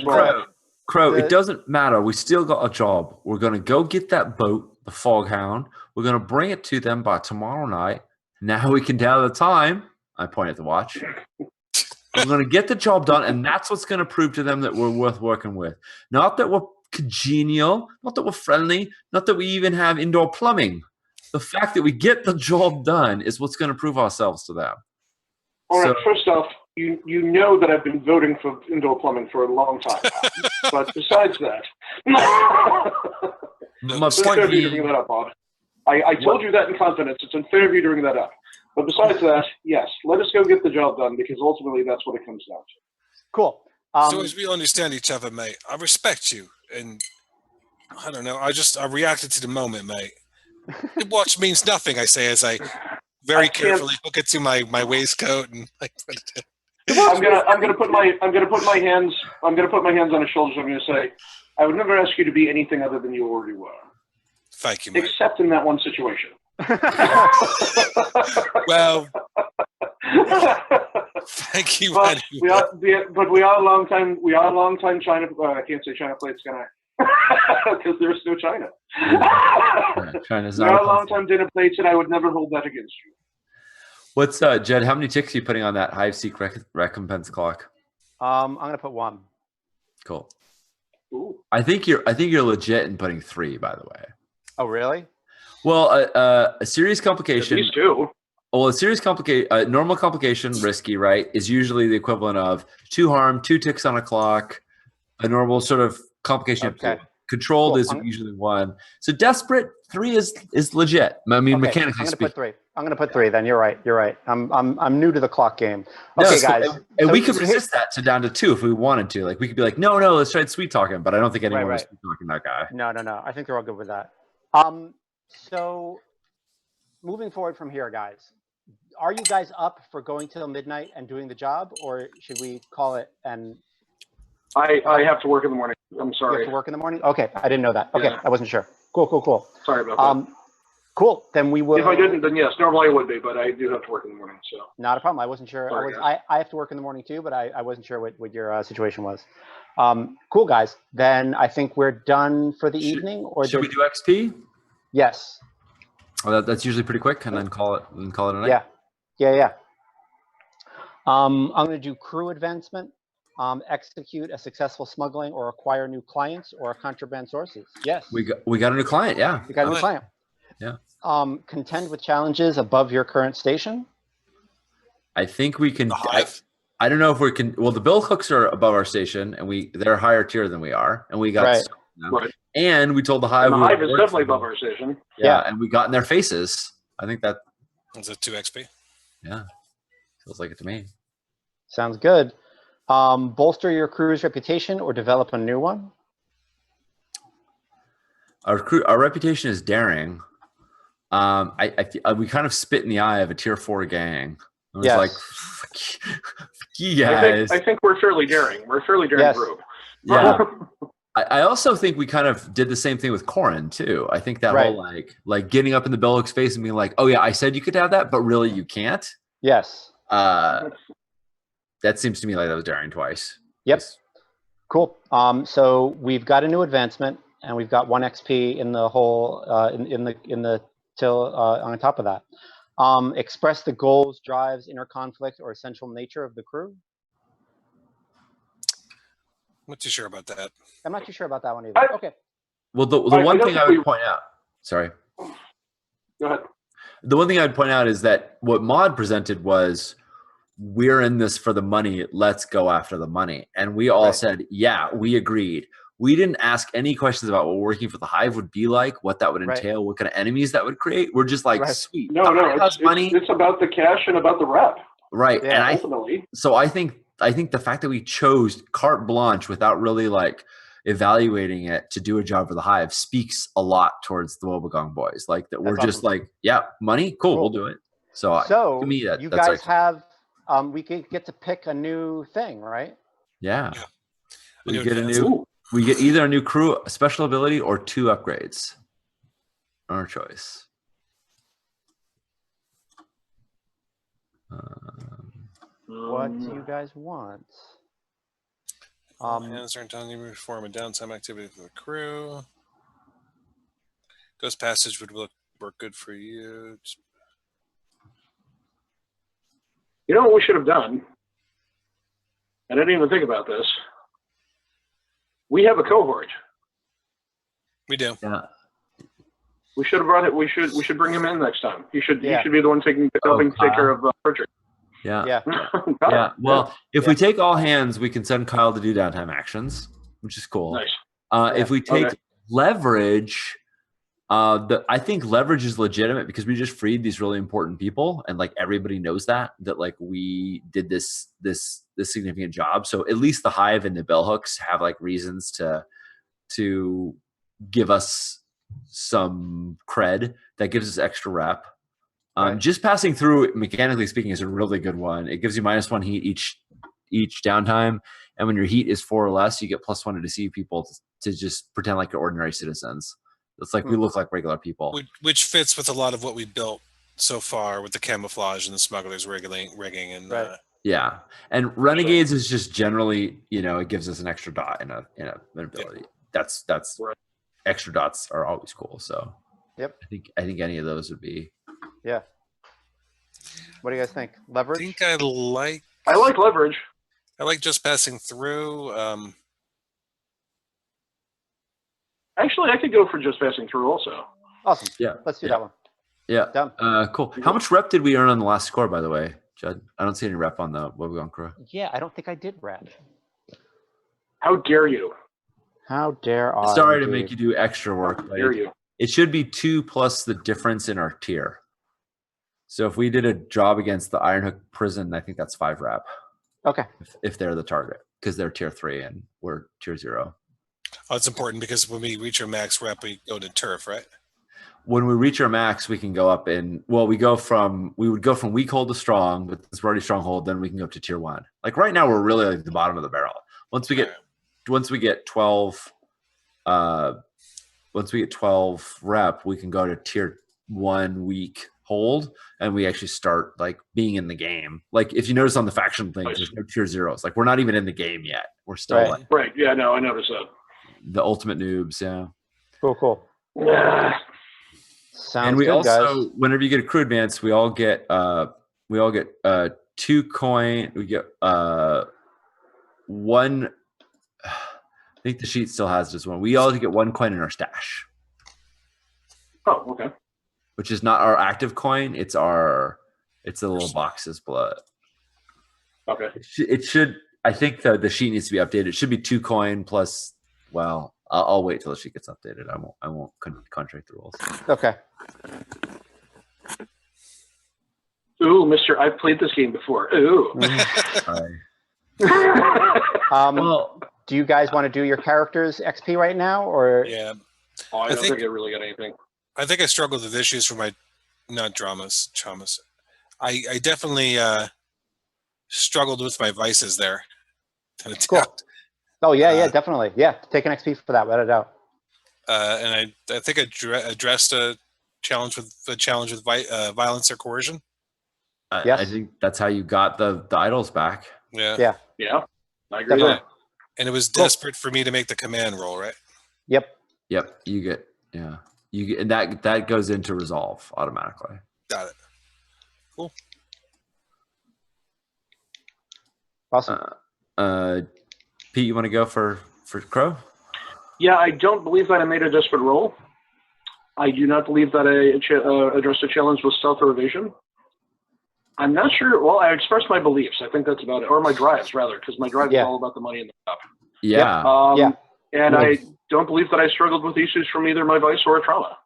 not... Crow, it doesn't matter. We still got a job. We're going to go get that boat, the Foghound. We're going to bring it to them by tomorrow night. Now we can tell the time. I point at the watch. We're going to get the job done, and that's what's going to prove to them that we're worth working with. Not that we're congenial, not that we're friendly, not that we even have indoor plumbing. The fact that we get the job done is what's going to prove ourselves to them. All right, first off, you know that I've been voting for indoor plumbing for a long time now. But besides that, it's unfair of you to bring that up, Bob. I told you that in confidence. It's unfair of you to bring that up. But besides that, yes, let us go get the job done because ultimately that's what it comes down to. Cool. So as we understand each other, mate, I respect you, and I don't know. I reacted to the moment, mate. The watch means nothing. I say as I very carefully hook it to my waistcoat and like. I'm gonna put my hands on his shoulders. I'm gonna say, I would never ask you to be anything other than you already were. Thank you, mate. Except in that one situation. Well, thank you. But we are a long time China. I can't say China plates, can I? Because there's no China. China's we are a long time dinner plates, and I would never hold that against you. What's Jed? How many ticks are you putting on that Hive Seek recompense clock? I'm gonna put 1. Cool. Ooh. I think you're legit in putting 3. By the way. Oh really? Well, a serious complication. These two. Well, a serious complication, normal complication, risky, right, is usually the equivalent of 2 harm, 2 ticks on a clock. A normal sort of complication. Okay. Controlled is usually 1. So desperate 3 is legit. I mean, mechanically speaking. I'm gonna put 3. Then you're right. I'm new to the clock game. Okay, guys. And we could resist that to down to 2 if we wanted to. Like we could be like, no, let's try sweet talking. But I don't think anyone was sweet talking that guy. No. I think they're all good with that. So moving forward from here, guys, are you guys up for going till midnight and doing the job, or should we call it? And I have to work in the morning. I'm sorry. You have to work in the morning? Okay, I didn't know that. Okay, yeah. I wasn't sure. Cool. Sorry about that. Cool. Then we will. If I didn't, then yes, normally I would be, but I do have to work in the morning. So not a problem. I wasn't sure. Sorry, I have to work in the morning too, but I wasn't sure what your situation was. Cool, guys. Then I think we're done for the evening. Or should we do XP? Yes. Well, that's usually pretty quick, and then call it a night. Yeah. I'm going to do crew advancement, execute a successful smuggling, or acquire new clients or contraband sources. Yes. We got a new client. Yeah. We got a new client. Yeah. Contend with challenges above your current station. I think we can. I don't know if we can. Well, the Billhooks are above our station, and they're higher tier than we are, and we got. Right. And we told the Hive. And the Hive is definitely above our station. Yeah, and we got in their faces. I think that. Is it 2 XP? Yeah, feels like it to me. Sounds good. Bolster your crew's reputation or develop a new one. Our reputation is daring. We kind of spit in the eye of a tier 4 gang. I was like, fuck you guys. I think we're fairly daring. We're a fairly daring group. Yeah. I also think we kind of did the same thing with Corin too. I think that whole like getting up in the Billhooks face and being like, oh yeah, I said you could have that, but really you can't. Yes. That seems to me like that was daring twice. Yep. Cool. So we've got a new advancement, and we've got 1 XP in the whole in the till on top of that. Express the goals, drives, inner conflict, or essential nature of the crew. I'm not too sure about that. I'm not too sure about that one either. Okay. Well, the one thing I would point out. Sorry. Go ahead. The one thing I'd point out is that what Maud presented was, we're in this for the money. Let's go after the money. And we all said, yeah, we agreed. We didn't ask any questions about what working for the Hive would be like, what that would entail, what kind of enemies that would create. We're just like, sweet. No, it's about the cash and about the rep. Right. Yeah, and ultimately. I think the fact that we chose carte blanche without really like evaluating it to do a job for the Hive speaks a lot towards the Wobeggong boys. Like that we're just like, yeah, money, cool, we'll do it. So to me, you guys have, we get to pick a new thing, right? Yeah. We get either a new crew, a special ability, or 2 upgrades. Our choice. What do you guys want? Hands aren't done. You perform a downtime activity for the crew. Ghost Passage would work good for you. You know what we should have done? And I didn't even think about this. We have a cohort. We do. Yeah. We should have brought it. We should bring him in next time. He should be the one helping take care of Pritchard. Yeah. Yeah. Well, if we take all hands, we can send Kyle to do downtime actions, which is cool. Nice. If we take leverage, I think leverage is legitimate because we just freed these really important people, and like everybody knows that like we did this significant job. So at least the Hive and the Billhooks have like reasons to give us some cred that gives us extra rep. Just passing through, mechanically speaking, is a really good one. It gives you -1 heat each downtime, and when your heat is 4 or less, you get +1 to deceive people to just pretend like you're ordinary citizens. It's like we look like regular people, which fits with a lot of what we built so far with the camouflage and the smugglers rigging and yeah. And renegades is just generally, it gives us an extra dot in an ability. That's right. Extra dots are always cool. So I think any of those would be. Yeah. What do you guys think? Leverage? I think I like leverage. I like just passing through. Actually, I could go for just passing through also. Awesome. Yeah. Let's do that one. Yeah. Done. Cool. How much rep did we earn on the last score, by the way, Judd? I don't see any rep on the Wobeggong crew. Yeah, I don't think I did rep. How dare you? How dare I? Sorry to make you do extra work. How dare you? It should be 2 plus the difference in our tier. So if we did a job against the Ironhook prison, I think that's 5 rep. Okay. If they're the target, because they're tier 3 and we're tier 0. Oh, it's important because when we reach our max rep, we go to turf, right? When we reach our max, we can go up we would go from weak hold to strong, but it's already stronghold, then we can go up to tier 1. Like right now, we're really like the bottom of the barrel. Once we get 12 rep, we can go to tier 1 weak hold, and we actually start like being in the game. Like if you notice on the faction thing, there's no tier 0s. Like we're not even in the game yet. We're still right. Yeah, no, I noticed that. The ultimate noobs. Yeah. Cool. Yeah. Sounds and we good, also, guys. whenever you get a crew advance, we all get 2 coin. We get 1. I think the sheet still has this one. We all get 1 coin in our stash. Oh, okay. Which is not our active coin. It's the little boxes below it. Okay. It should. I think the sheet needs to be updated. It should be 2 coin plus. Well, I'll wait till the sheet gets updated. I won't contradict the rules. Okay. Ooh, Mister, I've played this game before. Ooh. Well, do you guys want to do your characters XP right now, or? Yeah. Oh, I don't think I really got anything. I think I struggled with issues for my traumas. I definitely struggled with my vices there. Cool. Oh yeah, definitely. Yeah, take an XP for that, without a doubt. And I think I addressed a challenge with violence or coercion. Yes. I think that's how you got the idols back. Yeah. I agree with that. And it was desperate for me to make the command roll, right? Yep. Yep, you get and that goes into resolve automatically. Got it. Cool. Awesome. Pete, you want to go for Crow? Yeah, I don't believe that I made a desperate roll. I do not believe that I addressed a challenge with stealth or evasion. I'm not sure. Well, I expressed my beliefs. I think that's about it. Or my drives, rather, because my drive is all about the money in the cup. Yeah. And I don't believe that I struggled with issues from either my vice or a trauma.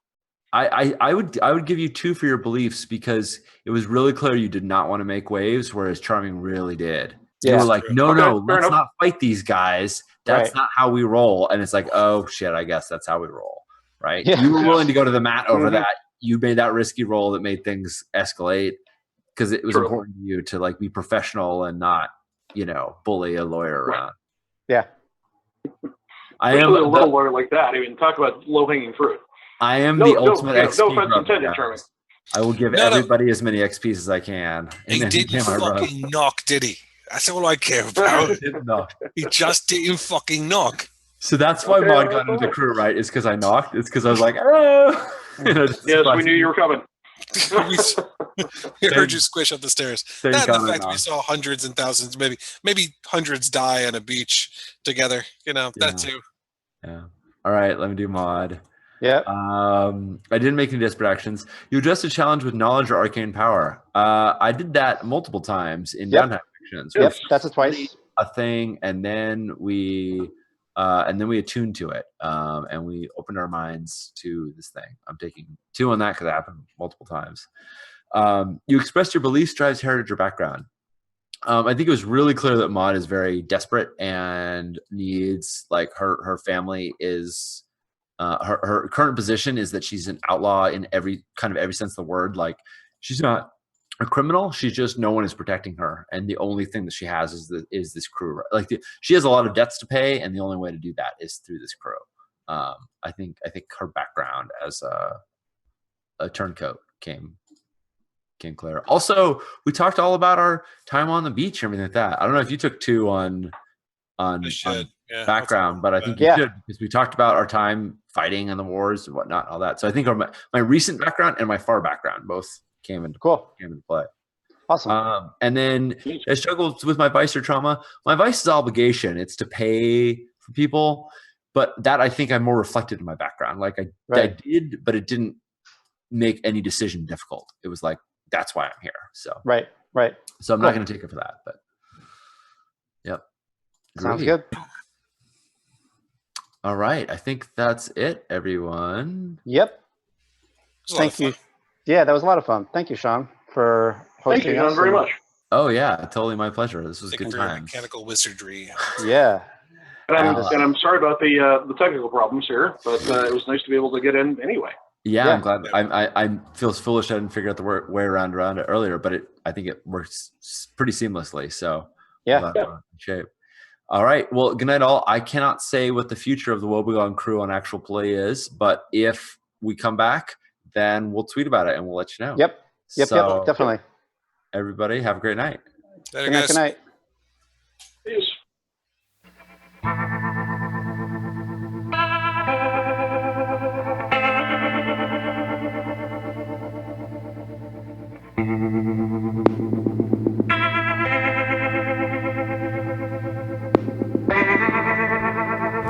I would give you 2 for your beliefs because it was really clear you did not want to make waves, whereas Charming really did. You were like, no, let's not fight these guys. That's not how we roll. And it's like, oh shit, I guess that's how we roll. Right? Yeah. You were willing to go to the mat over that. You made that risky roll that made things escalate because it was important to you to like be professional and not, bully a lawyer around. Yeah. I am a little lawyer like that. I mean, talk about low-hanging fruit. I am the ultimate XP. No offense intended, Charming. I will give everybody as many XPs as I can. He didn't fucking knock, did he? That's all I care about. He just didn't fucking knock. So that's why Maud got into the crew, right? Is because I knocked. It's because I was like, oh. Yes, we knew you were coming. We heard you squish up the stairs. And the fact that we saw hundreds and thousands, maybe hundreds die on a beach together. That too. Yeah. All right, let me do Maud. Yeah. I didn't make any desperate actions. You addressed a challenge with knowledge or arcane power. I did that multiple times in Downtime actions. Yep, that's a twice. A thing, and then we attuned to it, and we opened our minds to this thing. I'm taking 2 on that because it happened multiple times. You expressed your beliefs, drives, heritage, or background. I think it was really clear that Maud is very desperate and needs, like, her family is. Her current position is that she's an outlaw in every sense of the word. Like, she's not a criminal. She's just, no one is protecting her, and the only thing that she has is this crew. Like, she has a lot of debts to pay, and the only way to do that is through this crew. I think her background as a turncoat came clear. Also, we talked all about our time on the beach and everything like that. I don't know if you took 2 on background, but I think you should, because we talked about our time fighting in the wars and whatnot, all that. So I think my recent background and my far background both came into play. Awesome. And then I struggled with my vice or trauma. My vice is obligation. It's to pay for people, but that I think I more reflected in my background. Like I did, but it didn't make any decision difficult. It was like, that's why I'm here. So right. So I'm not going to take it for that, but yep. Sounds good. All right. I think that's it, everyone. Yep. Thank you. Yeah, that was a lot of fun. Thank you, Sean, for hosting us. Thank you, Sean, very much. Oh, yeah. Totally my pleasure. This was good time. Mechanical wizardry. Yeah. And I'm sorry about the technical problems here, but it was nice to be able to get in anyway. Yeah, I'm glad. I feel foolish I didn't figure out the way around it earlier, but I think it works pretty seamlessly. So yeah. Shape. All right. Well, good night, all. I cannot say what the future of the Wobeggong crew on actual play is, but if we come back, then we'll tweet about it and we'll let you know. Yep, definitely. Everybody, have a great night. Good night. Good night. Peace.